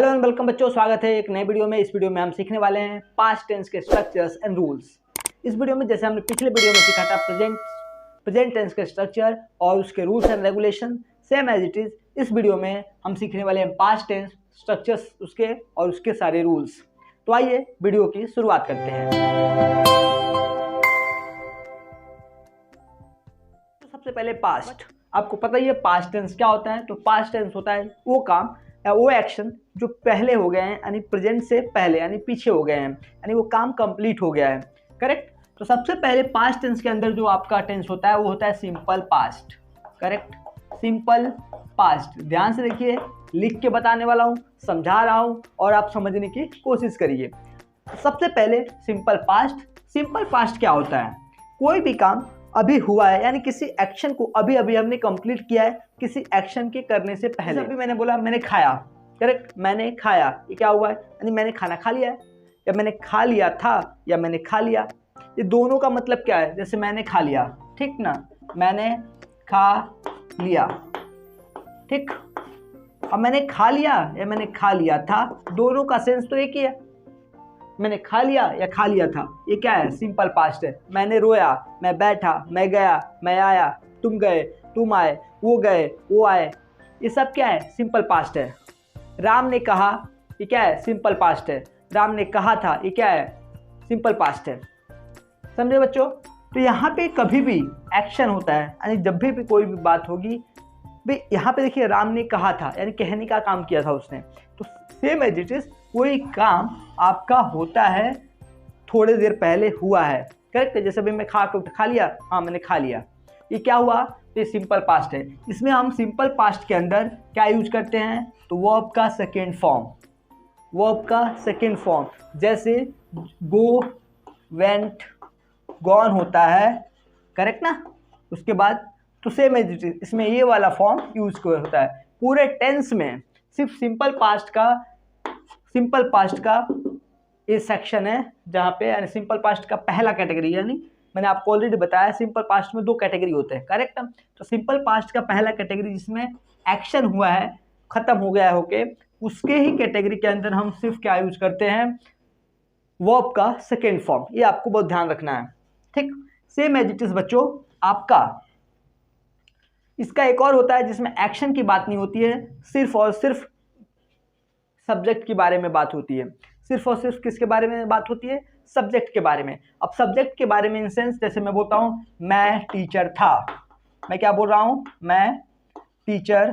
Hello and welcome बच्चों, स्वागत है एक नए वीडियो में। इस वीडियो में हम सीखने वाले हैं पास्ट टेंस के स्ट्रक्चर्स एंड रूल्स। इस वीडियो में जैसे हमने पिछले वीडियो में सीखा था प्रेजेंट टेंस के स्ट्रक्चर और उसके rules and regulation, same as it is इस वीडियो में हम सीखने वाले हैं पास्ट टेंस स्ट्रक्चर्स उसके और उसके सारे रूल्स। तो आइए वीडियो की शुरुआत करते हैं। तो सबसे पहले पास्ट, आपको पता ही है पास्ट टेंस क्या होता है। तो पास्ट टेंस होता है वो काम या वो एक्शन जो पहले हो गए हैं, यानी प्रेजेंट से पहले यानी पीछे हो गए हैं, यानी वो काम कंप्लीट हो गया है। करेक्ट। तो सबसे पहले पास्ट टेंस के अंदर जो आपका टेंस होता है वो होता है simple past. Correct, simple past. ध्यान से देखिए, लिख के बताने वाला हूँ, समझा रहा हूँ और आप समझने की कोशिश करिए। सबसे पहले सिंपल पास्ट। सिंपल पास्ट क्या होता है? कोई भी काम अभी हुआ है, यानी किसी एक्शन को अभी अभी हमने कंप्लीट किया है किसी एक्शन के करने से पहले। अभी मैंने बोला मैंने खाया। करेक्ट, मैंने खाया, ये क्या हुआ है? यानी मैंने खाना खा लिया है, या मैंने खा लिया था, या मैंने खा लिया। ये दोनों का मतलब क्या है? जैसे मैंने खा लिया, ठीक ना, मैंने खा लिया, ठीक। अब मैंने खा लिया या मैंने खा लिया था, दोनों का सेंस तो एक ही है। मैंने खा लिया या खा लिया था, ये क्या है? सिंपल पास्ट है। मैंने रोया, मैं बैठा, मैं गया, मैं आया, तुम गए, तुम आए, वो गए, वो आए, ये सब क्या है? सिंपल पास्ट है। राम ने कहा, ये क्या है? सिंपल पास्ट है। राम ने कहा था, ये क्या है? सिंपल पास्ट है। समझे बच्चों? तो यहाँ पे कभी भी एक्शन होता है, यानी जब भी कोई भी बात होगी भाई, यहाँ पे देखिए राम ने कहा था यानी कहने का काम किया था उसने। तो सेम एज इट इज कोई काम आपका होता है थोड़ी देर पहले हुआ है। करेक्ट। जैसे भी मैं खा लिया, हाँ मैंने खा लिया, ये क्या हुआ? तो ये सिंपल पास्ट है। इसमें हम सिंपल पास्ट के अंदर क्या यूज करते हैं? तो वर्ब का सेकेंड फॉर्म, वर्ब का सेकेंड फॉर्म। जैसे गो, वेंट, गॉन होता है, करेक्ट ना। उसके बाद तो सेम एज इट इज इसमें ये वाला फॉर्म यूज होता है। पूरे टेंस में सिर्फ सिंपल पास्ट का ये सेक्शन है जहाँ पे, यानी सिंपल पास्ट का पहला कैटेगरी, यानी मैंने आपको ऑलरेडी बताया सिंपल पास्ट में दो कैटेगरी होते हैं। करेक्ट। तो सिंपल पास्ट का पहला कैटेगरी जिसमें एक्शन हुआ है, खत्म हो गया है होके, उसके ही कैटेगरी के अंदर हम सिर्फ क्या यूज करते हैं? वर्ब का सेकेंड फॉर्म। ये आपको बहुत ध्यान रखना है, ठीक। सेम एज इट इज बच्चों आपका इसका एक और होता है जिसमें एक्शन की बात नहीं होती है, सिर्फ और सिर्फ सब्जेक्ट के बारे में बात होती है। सिर्फ और सिर्फ किसके बारे में बात होती है? सब्जेक्ट के बारे में। अब सब्जेक्ट के बारे में इन सेंस, जैसे मैं बोलता हूँ मैं टीचर था, मैं क्या बोल रहा हूँ? मैं टीचर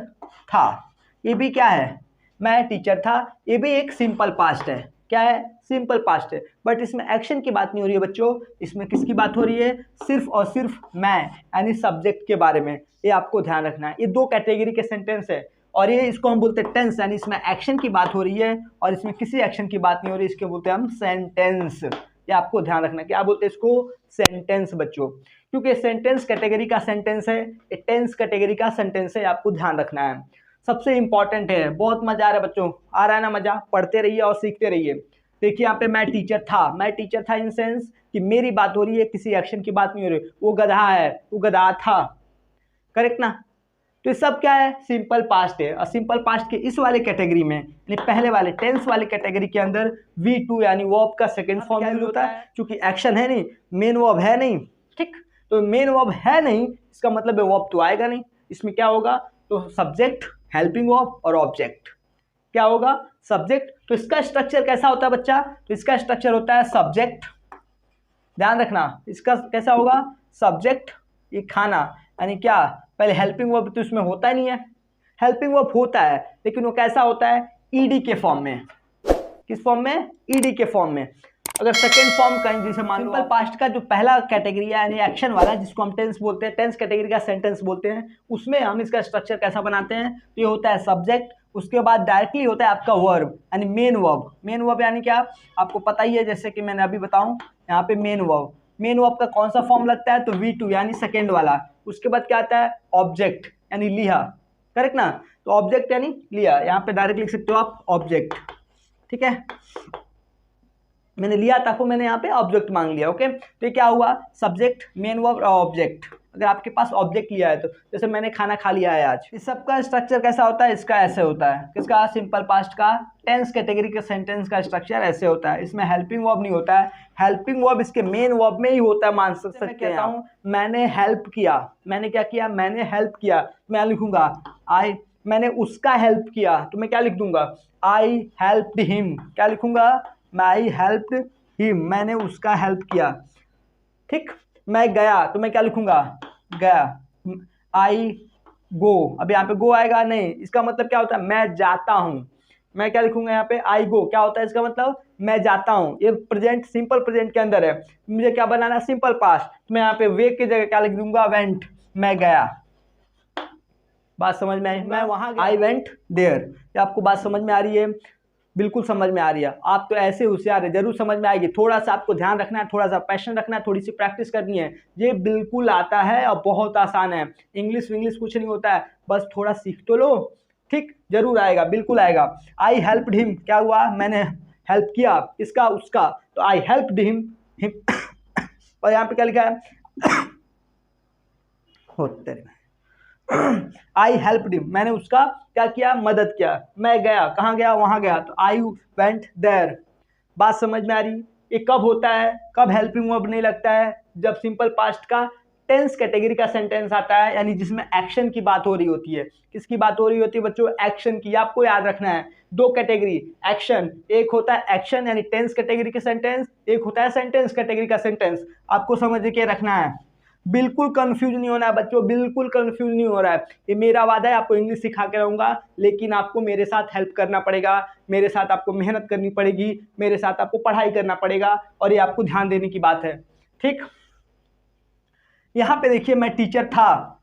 था। ये भी क्या है? मैं टीचर था। ये भी एक सिंपल पास्ट है। क्या है? सिंपल पास्ट है। बट इसमें एक्शन की बात नहीं हो रही है बच्चों, इसमें किसकी बात हो रही है? सिर्फ और सिर्फ मैं, यानी सब्जेक्ट के बारे में। ये आपको ध्यान रखना है। ये दो कैटेगरी के सेंटेंस है और ये इसको हम बोलते हैं टेंस, यानी इसमें एक्शन की बात हो रही है और इसमें किसी एक्शन की बात नहीं हो रही, इसके बोलते हैं हम सेंटेंस। ये आपको ध्यान रखना है। क्या बोलते हैं इसको? सेंटेंस बच्चों, क्योंकि सेंटेंस कैटेगरी का सेंटेंस है, ये टेंस कैटेगरी का सेंटेंस है। आपको ध्यान रखना है, सबसे इंपॉर्टेंट है। बहुत मजा आ रहा है बच्चों, आ रहा है ना मजा? पढ़ते रहिए और सीखते रहिए। देखिए यहाँ पे मैं टीचर था, मैं टीचर था इन सेंस कि मेरी बात हो रही है, किसी एक्शन की बात नहीं हो रही। वो गधा है, वो गधा था, करेक्ट ना। तो ये सब क्या है? सिंपल पास्ट है। और सिंपल पास्ट के इस वाले कैटेगरी में, यानी पहले वाले टेंस वाले कैटेगरी के अंदर V2 यानी वर्ब का सेकंड फॉर्म यूज होता है, क्योंकि एक्शन है नहीं, मेन वर्ब है नहीं, ठीक। तो मेन वर्ब है नहीं, इसका मतलब है वर्ब तो आएगा नहीं। इसमें क्या होगा? तो सब्जेक्ट, हेल्पिंग वर्ब और ऑब्जेक्ट। क्या होगा? सब्जेक्ट। तो इसका स्ट्रक्चर कैसा होता है बच्चा? तो इसका स्ट्रक्चर होता है सब्जेक्ट, ध्यान रखना इसका कैसा होगा? सब्जेक्ट, ये खाना, यानी क्या? पहले हेल्पिंग वर्ब तो इसमें होता ही नहीं है। हेल्पिंग वर्ब होता है लेकिन वो कैसा होता है? ईडी के फॉर्म में। किस फॉर्म में? ईडी के फॉर्म में। अगर सेकेंड फॉर्म कहें, जैसे मान लो सिंपल पास्ट का जो पहला कैटेगरी है यानी एक्शन वाला, जिसको हम टेंस बोलते हैं, टेंस कैटेगरी का सेंटेंस बोलते हैं, उसमें हम इसका स्ट्रक्चर कैसा बनाते हैं? तो ये होता है सब्जेक्ट, उसके बाद डायरेक्टली होता है आपका वर्ब यानी मेन वर्ब। मेन वर्ब यानी क्या? आपको पता ही है, जैसे कि मैंने अभी बताऊं यहाँ पे मेन वर्ब। मेन वर्ब का कौन सा फॉर्म लगता है? तो V2 यानी सेकेंड वाला। उसके बाद क्या आता है? ऑब्जेक्ट यानी लिया, करेक्ट ना। तो ऑब्जेक्ट यानी लिया, यहाँ पे डायरेक्ट लिख सकते हो आप ऑब्जेक्ट, ठीक है। मैंने लिया था तो मैंने यहाँ पे ऑब्जेक्ट मांग लिया, ओके। तो क्या हुआ? सब्जेक्ट, मेन वर्ब और ऑब्जेक्ट। अगर आपके पास ऑब्जेक्ट लिया है तो, जैसे मैंने खाना खा लिया है आज। इस सब का स्ट्रक्चर कैसा होता है, इसका ऐसे होता है, किसका, सिंपल पास्ट का टेंस कैटेगरी के सेंटेंस का स्ट्रक्चर ऐसे होता है। इसमें हेल्पिंग वर्ब नहीं होता है, हेल्पिंग वर्ब इसके मेन वर्ब में ही होता है, मान सकते हैं आप। मैंने हेल्प किया, मैंने क्या किया, मैंने हेल्प किया, मैं लिखूंगा मैंने उसका हेल्प किया, तो मैं क्या लिख दूंगा, आई हेल्प्ड हिम, क्या लिखूंगा, आई हेल्प्ड हिम, मैंने उसका हेल्प किया। ठीक, मैं गया, तो मैं क्या लिखूंगा, गया, आई गो, अब यहाँ पे गो आएगा नहीं, इसका मतलब क्या होता है, मैं जाता हूँ, मैं क्या लिखूंगा यहाँ पे, आई गो, क्या होता है इसका मतलब, मैं जाता हूँ। ये प्रेजेंट, सिंपल प्रेजेंट के अंदर है, मुझे क्या बनाना, सिंपल पास्ट, तो मैं यहाँ पे वे की जगह क्या लिख दूंगा, वेंट, मैं गया। बात समझ में आई, मैं वहां गया, आई वेंट देयर। ये आपको बात समझ में आ रही है, बिल्कुल समझ में आ रही है, आप तो ऐसे होशियार है, जरूर समझ में आएगी। थोड़ा सा आपको ध्यान रखना है, थोड़ा सा पैशन रखना है, थोड़ी सी प्रैक्टिस करनी है, ये बिल्कुल आता है और बहुत आसान है। इंग्लिश विंग्लिश कुछ नहीं होता है, बस थोड़ा सीख तो लो, ठीक, जरूर आएगा, बिल्कुल आएगा। आई हेल्प्ड हिम, क्या हुआ, मैंने हेल्प किया, इसका उसका, तो आई हेल्प्ड हिम, और यहाँ पे क्या लिखा है, होते आई हेल्प्ड हिम, मैंने उसका क्या किया, मदद किया। मैं गया, कहाँ गया, वहां गया, तो आई वेंट देयर। बात समझ में आ रही, ये कब होता है, कब हेल्पिंग वर्ब नहीं लगता है, जब सिंपल पास्ट का टेंस कैटेगरी का सेंटेंस आता है, यानी जिसमें एक्शन की बात हो रही होती है। किसकी बात हो रही होती है बच्चों, एक्शन की। आपको याद रखना है दो कैटेगरी एक्शन, एक होता है एक्शन यानी टेंस कैटेगरी के सेंटेंस, एक होता है सेंटेंस कैटेगरी का सेंटेंस। आपको समझ के रखना है, बिल्कुल कंफ्यूज नहीं होना है बच्चों, बिल्कुल कंफ्यूज नहीं हो रहा है। ये मेरा वादा है, आपको इंग्लिश सिखा के रहूंगा, लेकिन आपको मेरे साथ हेल्प करना पड़ेगा, मेरे साथ आपको मेहनत करनी पड़ेगी, मेरे साथ आपको पढ़ाई करना पड़ेगा, और ये आपको ध्यान देने की बात है। ठीक, यहाँ पे देखिए मैं टीचर था,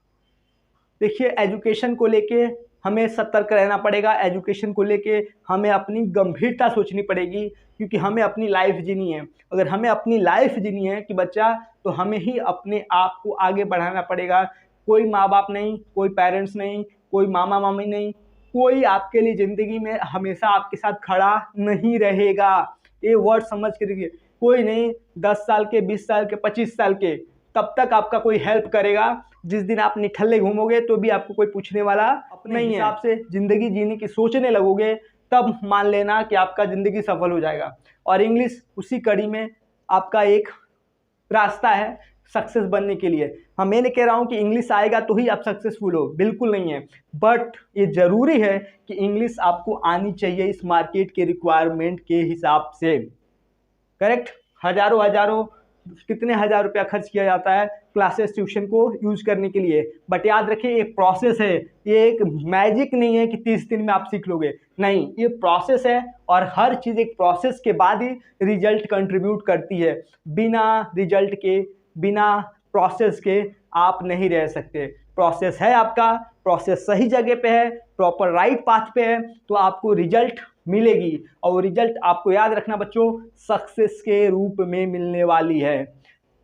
देखिए एजुकेशन को लेके हमें सतर्क रहना पड़ेगा, एजुकेशन को लेके हमें अपनी गंभीरता सोचनी पड़ेगी, क्योंकि हमें अपनी लाइफ जीनी है। अगर हमें अपनी लाइफ जीनी है कि बच्चा, तो हमें ही अपने आप को आगे बढ़ाना पड़ेगा। कोई माँ बाप नहीं, कोई पेरेंट्स नहीं, कोई मामा मामी नहीं, कोई आपके लिए ज़िंदगी में हमेशा आपके साथ खड़ा नहीं रहेगा। ये वर्ड समझ के रखिए, कोई नहीं 10 साल के, 20 साल के, 25 साल के, तब तक आपका कोई हेल्प करेगा। जिस दिन आप निठल्ले घूमोगे तो भी आपको कोई पूछने वाला अपने हिसाब से ज़िंदगी जीने की सोचने लगोगे, तब मान लेना कि आपका ज़िंदगी सफल हो जाएगा। और इंग्लिश उसी कड़ी में आपका एक रास्ता है सक्सेस बनने के लिए। हाँ, मैं नहीं कह रहा हूँ कि इंग्लिश आएगा तो ही आप सक्सेसफुल हो, बिल्कुल नहीं है, बट ये ज़रूरी है कि इंग्लिश आपको आनी चाहिए इस मार्केट के रिक्वायरमेंट के हिसाब से। करेक्ट, हज़ारों कितने हज़ार रुपया खर्च किया जाता है क्लासेस ट्यूशन को यूज करने के लिए, बट याद रखिए एक प्रोसेस है, ये एक मैजिक नहीं है कि 30 दिन में आप सीख लोगे, नहीं, ये प्रोसेस है, और हर चीज़ एक प्रोसेस के बाद ही रिजल्ट कंट्रीब्यूट करती है। बिना रिजल्ट के, बिना प्रोसेस के आप नहीं रह सकते। प्रोसेस है आपका, प्रोसेस सही जगह पे है, प्रॉपर राइट पाथ पे है, तो आपको रिजल्ट मिलेगी, और रिजल्ट आपको याद रखना बच्चों, सक्सेस के रूप में मिलने वाली है,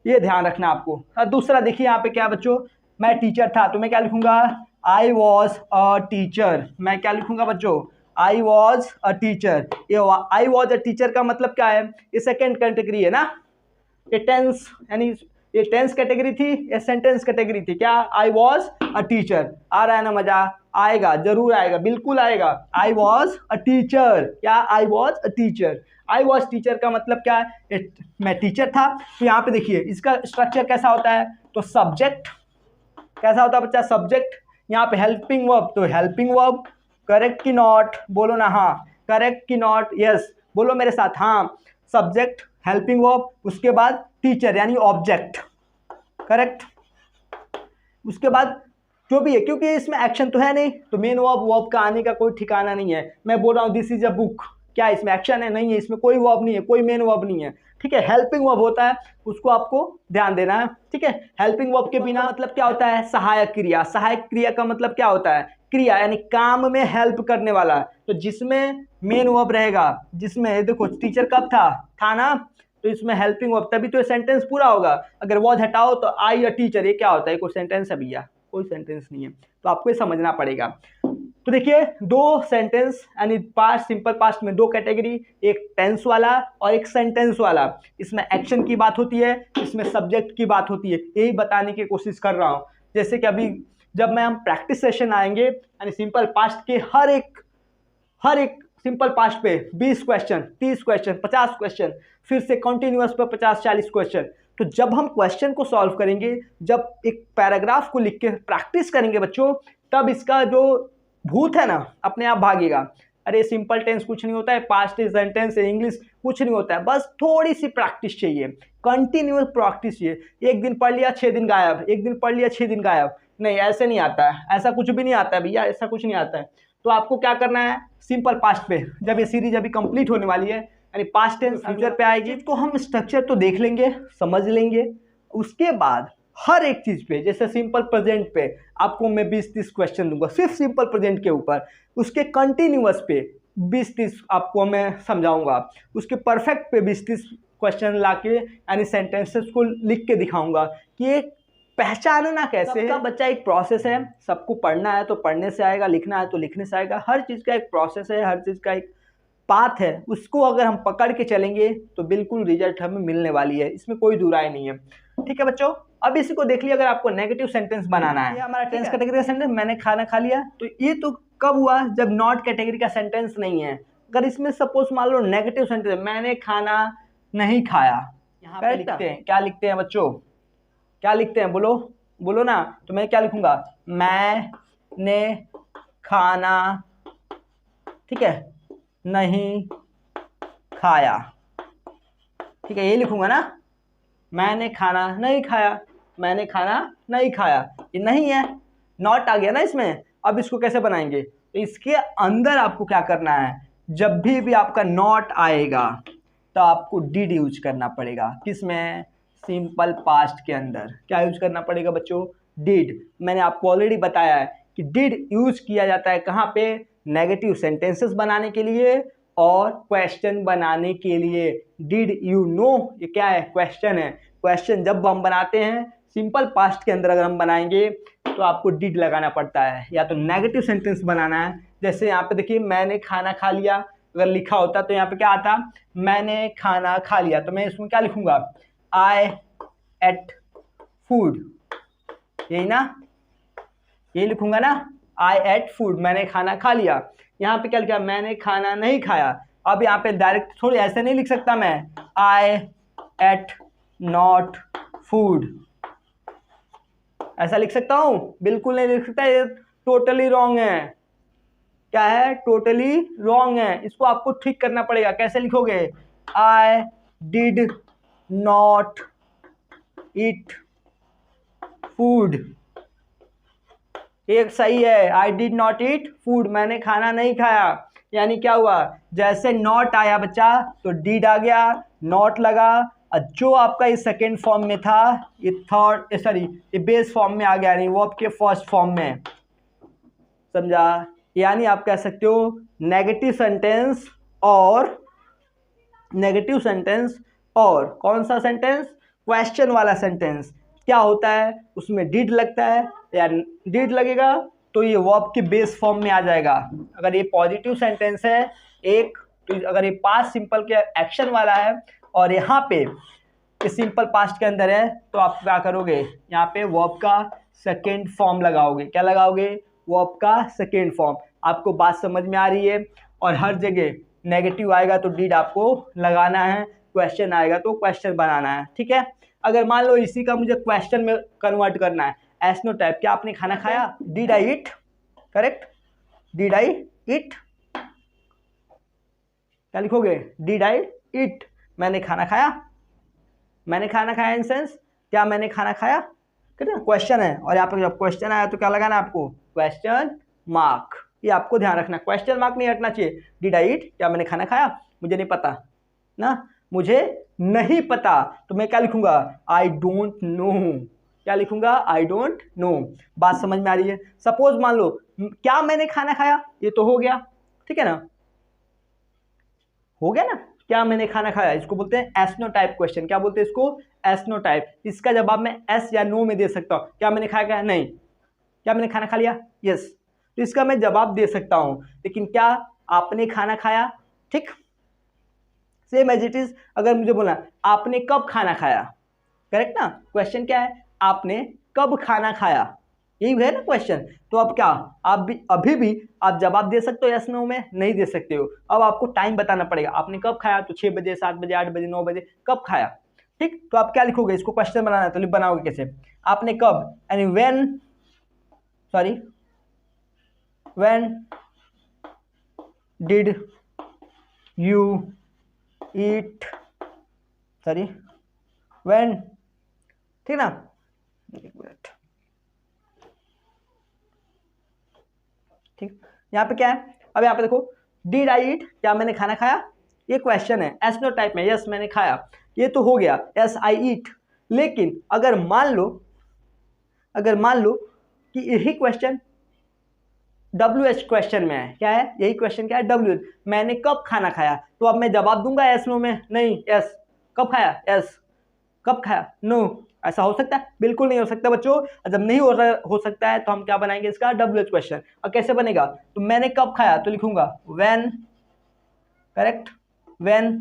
ये ध्यान रखना आपको। दूसरा देखिए यहाँ पे क्या बच्चों, मैं टीचर था, तो मैं क्या लिखूंगा, आई वॉज अ टीचर। मैं क्या लिखूंगा बच्चों, आई वॉज अ टीचर। ये आई वॉज अ टीचर का मतलब क्या है, ये सेकेंड कैटेगरी है ना, ये टेंस, यानी ये टेंस कैटेगरी थी, ये सेंटेंस कैटेगरी थी। क्या, आई वॉज अ टीचर। आ रहा है ना मजा, आएगा, जरूर आएगा, बिल्कुल आएगा। आई वॉज अ टीचर, क्या, I was a teacher. I was teacher का मतलब क्या है, मैं टीचर था। तो यहाँ पे देखिए इसका स्ट्रक्चर कैसा होता है, तो सब्जेक्ट कैसा होता है बच्चा, सब्जेक्ट, यहाँ पे हेल्पिंग वर्ब, तो हेल्पिंग वर्ब, करेक्ट कि नॉट, बोलो ना हाँ, करेक्ट कि नॉट, यस बोलो मेरे साथ, हाँ, सब्जेक्ट, हेल्पिंग वर्ब, उसके बाद टीचर यानी ऑब्जेक्ट, करेक्ट, उसके बाद जो भी है, क्योंकि इसमें एक्शन तो है नहीं, तो मेन वर्ब का आने का कोई ठिकाना नहीं है। मैं बोल रहा हूँ दिस इज अ बुक, क्या इसमें एक्शन है, नहीं है, इसमें कोई वर्ब नहीं है, कोई मेन वर्ब नहीं है, ठीक है। हेल्पिंग वर्ब होता है, उसको आपको ध्यान देना है, ठीक है। हेल्पिंग वर्ब के बिना मतलब क्या होता है, सहायक क्रिया। सहायक क्रिया का मतलब क्या होता है, क्रिया यानी काम में हेल्प करने वाला, तो जिसमें मेन वर्ब रहेगा, जिसमें देखो टीचर कब था ना, तो इसमें हेल्पिंग वर्ब, तभी तो ये सेंटेंस पूरा होगा। अगर वॉज हटाओ तो आई अ टीचर, ये क्या होता है, कोई सेंटेंस है भैया, कोई सेंटेंस नहीं है, तो आपको ये समझना पड़ेगा। तो देखिए दो सेंटेंस यानी पास्ट, सिंपल पास्ट में दो कैटेगरी, एक टेंस वाला और एक सेंटेंस वाला। इसमें एक्शन की बात होती है, इसमें सब्जेक्ट की बात होती है, यही बताने की कोशिश कर रहा हूँ। जैसे कि अभी जब मैं हम प्रैक्टिस सेशन आएंगे यानी सिंपल पास्ट के हर एक सिंपल पास्ट पे 20 क्वेश्चन, 30 क्वेश्चन, 50 क्वेश्चन, फिर से कंटिन्यूअस पे 50-40 क्वेश्चन। तो जब हम क्वेश्चन को सॉल्व करेंगे, जब एक पैराग्राफ को लिख के प्रैक्टिस करेंगे बच्चों, तब इसका जो भूत है ना अपने आप भागेगा। अरे सिंपल टेंस कुछ नहीं होता है, पास्ट सेंटेंस इंग्लिश कुछ नहीं होता है, बस थोड़ी सी प्रैक्टिस चाहिए, कंटिन्यूअस प्रैक्टिस चाहिए। एक दिन पढ़ लिया 6 दिन गायब, एक दिन पढ़ लिया 6 दिन गायब, नहीं ऐसे नहीं आता है, ऐसा कुछ भी नहीं आता है भैया, ऐसा कुछ नहीं आता है। तो आपको क्या करना है, सिंपल पास्ट पे जब ये सीरीज अभी कंप्लीट होने वाली है यानी पास्ट टेंस फ्यूचर पे आएगी, तो हम स्ट्रक्चर तो देख लेंगे, समझ लेंगे। उसके बाद हर एक चीज पे, जैसे सिंपल प्रेजेंट पे आपको मैं 20-30 क्वेश्चन दूंगा सिर्फ सिंपल प्रेजेंट के ऊपर, उसके कंटिन्यूअस पे 20-30 आपको मैं समझाऊंगा, उसके परफेक्ट पे 20-30 क्वेश्चन लाके यानी सेंटेंसेस को लिख के दिखाऊंगा कि ये पहचानना कैसे है। सबका बच्चा एक प्रोसेस है, सबको पढ़ना है तो पढ़ने से आएगा, लिखना है तो लिखने से आएगा, हर चीज़ का एक प्रोसेस है, हर चीज़ का एक पाथ है, उसको अगर हम पकड़ के चलेंगे तो बिल्कुल रिजल्ट हमें मिलने वाली है, इसमें कोई दुराय नहीं है। ठीक है बच्चों, अब इसी को देख लिया, अगर आपको नेगेटिव सेंटेंस बनाना है, ये हमारा टेंस कैटेगरी का सेंटेंस, मैंने खाना खा लिया, तो ये तो कब हुआ जब नॉट कैटेगरी का सेंटेंस नहीं है। अगर इसमें सपोज मान लो नेगेटिव सेंटेंस, मैंने खाना नहीं खाया, यहाँ पे लिखते हैं, क्या लिखते हैं बच्चों, क्या लिखते हैं, बोलो बोलो ना। तो मैं क्या लिखूंगा, मैंने खाना, ठीक है, नहीं खाया, ठीक है, ये लिखूंगा ना, मैंने खाना नहीं खाया, मैंने खाना नहीं खाया, ये नहीं है, नॉट आ गया ना इसमें। अब इसको कैसे बनाएंगे, तो इसके अंदर आपको क्या करना है, जब भी आपका नॉट आएगा तो आपको डिड यूज करना पड़ेगा, किसमें, सिंपल पास्ट के अंदर क्या यूज करना पड़ेगा बच्चों, डिड। मैंने आपको ऑलरेडी बताया है कि डिड यूज किया जाता है कहाँ पे, नेगेटिव सेंटेंसेस बनाने के लिए और क्वेश्चन बनाने के लिए। डिड यू नो, ये क्या है, क्वेश्चन है। क्वेश्चन जब हम बनाते हैं सिंपल पास्ट के अंदर, अगर हम बनाएंगे तो आपको डिड लगाना पड़ता है, या तो नेगेटिव सेंटेंस बनाना है। जैसे यहाँ पे देखिए मैंने खाना खा लिया, अगर लिखा होता तो यहाँ पे क्या आता, मैंने खाना खा लिया, तो मैं इसमें क्या लिखूंगा, आई एट फूड, यही ना, यही लिखूंगा ना, आई एट फूड, मैंने खाना खा लिया। यहाँ पे क्या लिखा, मैंने खाना नहीं खाया। अब यहाँ पे डायरेक्ट थोड़ी ऐसे नहीं लिख सकता मैं, आई एट नॉट फूड, ऐसा लिख सकता हूँ, बिल्कुल नहीं लिख सकता, ये टोटली रॉन्ग है। क्या है, टोटली रॉन्ग है, इसको आपको ठीक करना पड़ेगा। कैसे लिखोगे, I did not eat food, एक सही है, I did not eat food, मैंने खाना नहीं खाया। यानी क्या हुआ, जैसे नॉट आया बच्चा तो डिड आ गया, नॉट लगा, और जो आपका इस सेकेंड फॉर्म में था ये थर्ड, सॉरी ये बेस फॉर्म में आ गया, नहीं वो आपके फर्स्ट फॉर्म में, समझा। यानी आप कह सकते हो नेगेटिव सेंटेंस और कौन सा सेंटेंस, क्वेश्चन वाला सेंटेंस क्या होता है, उसमें डिड लगता है, या डिड लगेगा तो ये वर्ब के बेस फॉर्म में आ जाएगा। अगर ये पॉजिटिव सेंटेंस है एक, तो अगर ये पास्ट सिंपल के एक्शन वाला है और यहाँ पे इस सिंपल पास्ट के अंदर है, तो आप क्या करोगे, यहाँ पे वर्ब का सेकेंड फॉर्म लगाओगे। क्या लगाओगे, वर्ब का सेकेंड फॉर्म। आपको बात समझ में आ रही है। और हर जगह नेगेटिव आएगा तो डिड आपको लगाना है, क्वेश्चन आएगा तो क्वेश्चन बनाना है, ठीक है। अगर मान लो इसी का मुझे क्वेश्चन में कन्वर्ट करना है, एस नो टाइप, क्या आपने खाना खाया, did I eat, correct, did I eat, क्या लिखोगे, डिड आई ईट, मैंने खाना खाया, मैंने खाना खाया इन सेंस क्या मैंने खाना खाया, ठीक है, क्वेश्चन है। और यहाँ पे जब क्वेश्चन आया तो क्या लगाना है आपको, क्वेश्चन मार्क, ये आपको ध्यान रखना, क्वेश्चन मार्क नहीं हटना चाहिए। डिड आई ईट, क्या मैंने खाना खाया, मुझे नहीं पता ना, मुझे नहीं पता, तो मैं क्या लिखूंगा, आई डोंट नो, क्या लिखूंगा, आई डोंट नो। बात समझ में आ रही है। सपोज मान लो क्या मैंने खाना खाया, ये तो हो गया, ठीक है ना, हो गया ना, क्या मैंने खाना खाया, इसको बोलते हैं एस-नो टाइप क्वेश्चन। क्या बोलते हैं इसको, एस-नो टाइप। इसका जवाब मैं एस या नो में दे सकता हूँ। क्या मैंने खाया, क्या नहीं, क्या मैंने खाना खा लिया, यस। तो इसका मैं जवाब दे सकता हूँ, लेकिन क्या आपने खाना खाया, ठीक, सेम एज इट इज। अगर मुझे बोला आपने कब खाना खाया, करेक्ट ना, क्वेश्चन क्या है, आपने कब खाना खाया, यही है ना क्वेश्चन। तो अब क्या आप भी अभी भी आप जवाब दे सकते हो यस नो में, नहीं दे सकते हो। अब आपको टाइम बताना पड़ेगा, आपने कब खाया, तो 6 बजे, 7 बजे, 8 बजे, 9 बजे, कब खाया, ठीक। तो आप क्या लिखोगे, इसको क्वेश्चन बनाना है तो बनाओगे कैसे, आपने कब यानी when, sorry when did you eat, sorry when, ठीक ना, एक मिनट, ठीक। यहाँ पे क्या है, अब यहाँ पे देखो डिड आई ईट, क्या मैंने खाना खाया, ये क्वेश्चन है एस नो टाइप में, यस मैंने खाया, ये तो हो गया यस आई ईट। लेकिन अगर मान लो कि यही क्वेश्चन WH क्वेश्चन में है, क्या है यही क्वेश्चन, क्या है WH, मैंने कब खाना खाया, तो अब मैं जवाब दूंगा यस नो में, नहीं यस, कब खाया यस, कब खाया नो, ऐसा हो सकता है, बिल्कुल नहीं हो सकता बच्चों। जब नहीं हो सकता है तो हम क्या बनाएंगे इसका WH क्वेश्चन। और कैसे बनेगा, तो मैंने कब खाया तो लिखूंगा व्हेन, करेक्ट, व्हेन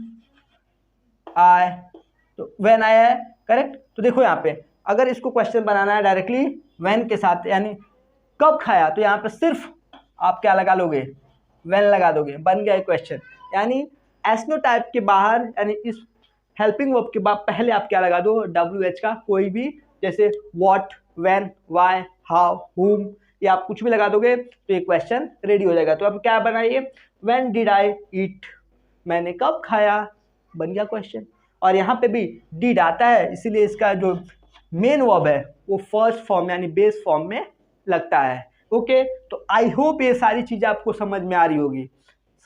आई, तो व्हेन आई है, करेक्ट। तो देखो यहाँ पे अगर इसको क्वेश्चन बनाना है डायरेक्टली व्हेन के साथ, यानी कब खाया, तो यहाँ पे सिर्फ आप क्या लगा लोगे, व्हेन लगा दोगे, बन गया क्वेश्चन। यानी एसनो टाइप के बाहर, यानी इस हेल्पिंग वर्ब के बाद पहले आप क्या लगा दो, WH का कोई भी, जैसे व्हाट, व्हेन, व्हाई, हाउ, हुम, ये आप कुछ भी लगा दोगे तो ये क्वेश्चन रेडी हो जाएगा। तो अब क्या बनाइए, व्हेन डिड आई ईट, मैंने कब खाया, बन गया क्वेश्चन। और यहाँ पे भी डिड आता है, इसीलिए इसका जो मेन वर्ब है वो फर्स्ट फॉर्म यानी बेस फॉर्म में लगता है। ओके, तो आई होप ये सारी चीजें आपको समझ में आ रही होगी।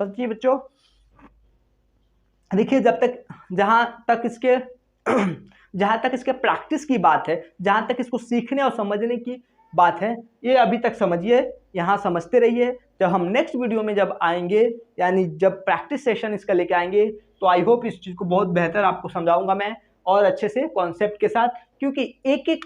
सच्ची बच्चों, देखिए जहां तक इसके प्रैक्टिस की बात है, जहां तक इसको सीखने और समझने की बात है, ये अभी तक समझिए, यहाँ समझते रहिए। जब हम नेक्स्ट वीडियो में जब आएंगे, यानी जब प्रैक्टिस सेशन इसका लेके आएंगे, तो आई होप इस चीज़ को बहुत बेहतर आपको समझाऊंगा मैं, और अच्छे से कॉन्सेप्ट के साथ। क्योंकि एक एक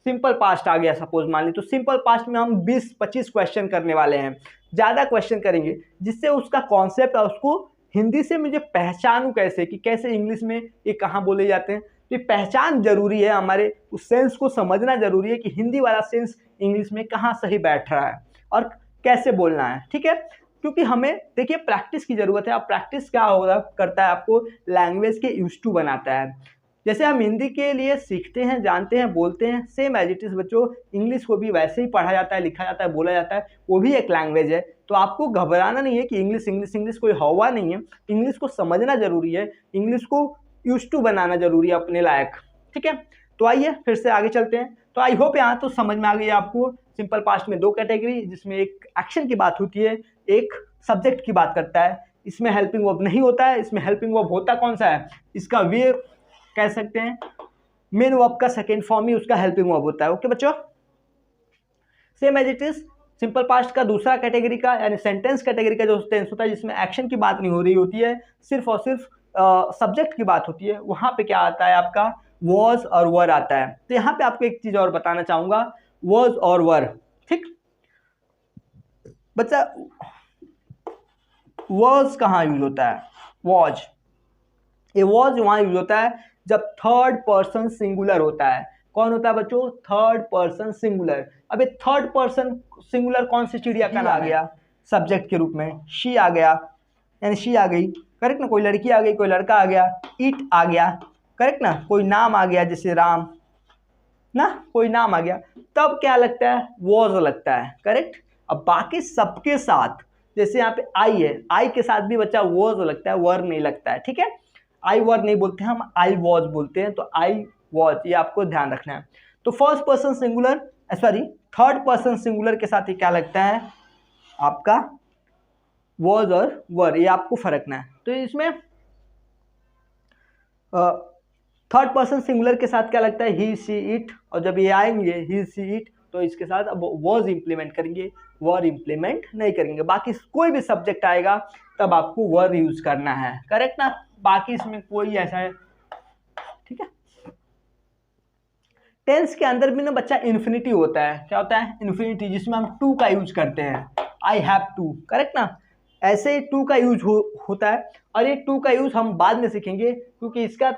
सिंपल पास्ट आ गया सपोज मान ली, तो सिंपल पास्ट में हम 20-25 क्वेश्चन करने वाले हैं, ज़्यादा क्वेश्चन करेंगे, जिससे उसका कॉन्सेप्ट और उसको हिंदी से मुझे पहचानूं कैसे, कि कैसे इंग्लिश में ये कहाँ बोले जाते हैं। तो ये पहचान जरूरी है, हमारे उस सेंस को समझना जरूरी है कि हिंदी वाला सेंस इंग्लिश में कहाँ सही बैठ रहा है और कैसे बोलना है, ठीक है। क्योंकि हमें देखिए प्रैक्टिस की जरूरत है। अब प्रैक्टिस क्या होगा करता है, आपको लैंग्वेज के यूज्ड टू बनाता है। जैसे हम हिंदी के लिए सीखते हैं, जानते हैं, बोलते हैं, सेम एज इट इज बच्चों इंग्लिश को भी वैसे ही पढ़ा जाता है, लिखा जाता है, बोला जाता है, वो भी एक लैंग्वेज है। तो आपको घबराना नहीं है कि इंग्लिश कोई हवा नहीं है, इंग्लिश को समझना जरूरी है, इंग्लिश को यूज्ड टू बनाना जरूरी है अपने लायक, ठीक है। तो आइए फिर से आगे चलते हैं। तो आई होप यहाँ तो समझ में आ गई आपको, सिंपल पास्ट में 2 कैटेगरी, जिसमें एक एक्शन की बात होती है, एक सब्जेक्ट की बात करता है। इसमें हेल्पिंग वर्ब नहीं होता है, इसमें हेल्पिंग वर्ब होता कौन सा है, इसका वे कह सकते हैं, मेन वर्ब का सेकेंड फॉर्म ही उसका हेल्पिंग वर्ब होता है। ओके बच्चों, same as it is simple past का दूसरा कैटेगरी का यानी सेंटेंस कैटेगरी का जो टेंस होता है, जिसमें एक्शन की बात नहीं हो रही होती है, सिर्फ और सिर्फ सब्जेक्ट की बात होती है, वहां पे क्या आता है आपका वॉज और वर आता है। तो यहाँ पे आपको एक चीज और बताना चाहूंगा, वॉज और वर, ठीक बच्चा, वॉज कहाँ यूज होता है, वॉज, ये वॉज वहां यूज होता है जब थर्ड पर्सन सिंगुलर होता है। कौन होता है बच्चों, थर्ड पर्सन सिंगुलर। अब ये थर्ड पर्सन सिंगुलर कौन सी चिड़िया का नाम आ गया सब्जेक्ट के रूप में, शी आ गया, यानी शी आ गई, करेक्ट ना, कोई लड़की आ गई, कोई लड़का आ गया, इट आ गया, करेक्ट ना, कोई नाम आ गया जैसे राम ना, कोई नाम आ गया, तब क्या लगता है, वॉज लगता है, करेक्ट। अब बाकी सबके साथ, जैसे यहाँ पे आई है, आई के साथ भी बच्चा वॉज लगता है, वर नहीं लगता है, ठीक है। आई वर नहीं बोलते हैं हम, आई वॉज बोलते हैं, तो आई वॉज, ये आपको ध्यान रखना है। तो first person singular, sorry third person singular के साथ ही क्या लगता है आपका वॉज और वर, ये आपको फर्कना है। तो इसमें थर्ड पर्सन सिंगुलर के साथ क्या लगता है, ही सी इट, और जब ये आएंगे ही सी इट तो इसके साथ अब वॉज इंप्लीमेंट करेंगे, वर इंप्लीमेंट नहीं करेंगे। बाकी कोई भी सब्जेक्ट आएगा तब आपको वर यूज करना है, करेक्ट ना, बाकी इसमें कोई ऐसा है, ठीक है। टेंस के अंदर भी ना बच्चा इन्फिनिटी होता है। क्या होता है? इन्फिनिटी, जिसमें हम टू का यूज करते हैं, आई हैव टू, करेक्ट ना। ऐसे ही टू का यूज होता है, और ये टू का यूज हम बाद में सीखेंगे, क्योंकि इसका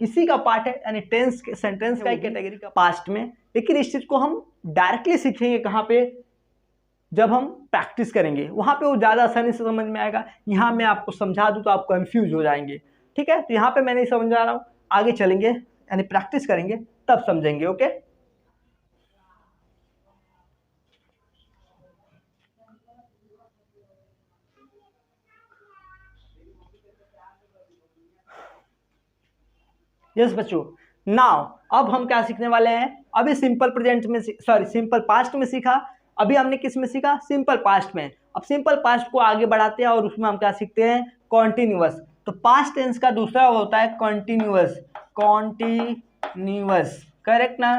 इसी का पार्ट है, यानी टेंस सेंटेंस का ही कैटेगरी का पास्ट में। लेकिन इस चीज को हम डायरेक्टली सीखेंगे कहाँ पे? जब हम प्रैक्टिस करेंगे, वहां पे वो ज़्यादा आसानी से समझ में आएगा। यहाँ मैं आपको समझा दूँ तो आप कंफ्यूज हो जाएंगे, ठीक है। तो यहाँ पे मैं नहीं समझा रहा हूँ, आगे चलेंगे यानी प्रैक्टिस करेंगे तब समझेंगे, ओके। यस बच्चों, नाउ अब हम क्या सीखने वाले हैं? अभी सिंपल प्रेजेंट में सिंपल पास्ट में सीखा, अभी हमने किस में सीखा? सिंपल पास्ट में। अब सिंपल पास्ट को आगे बढ़ाते हैं और उसमें हम क्या सीखते हैं? कॉन्टिन्यूअस। तो पास्ट टेंस का दूसरा होता है कॉन्टिन्यूअस। कॉन्टिन्यूअस, करेक्ट ना।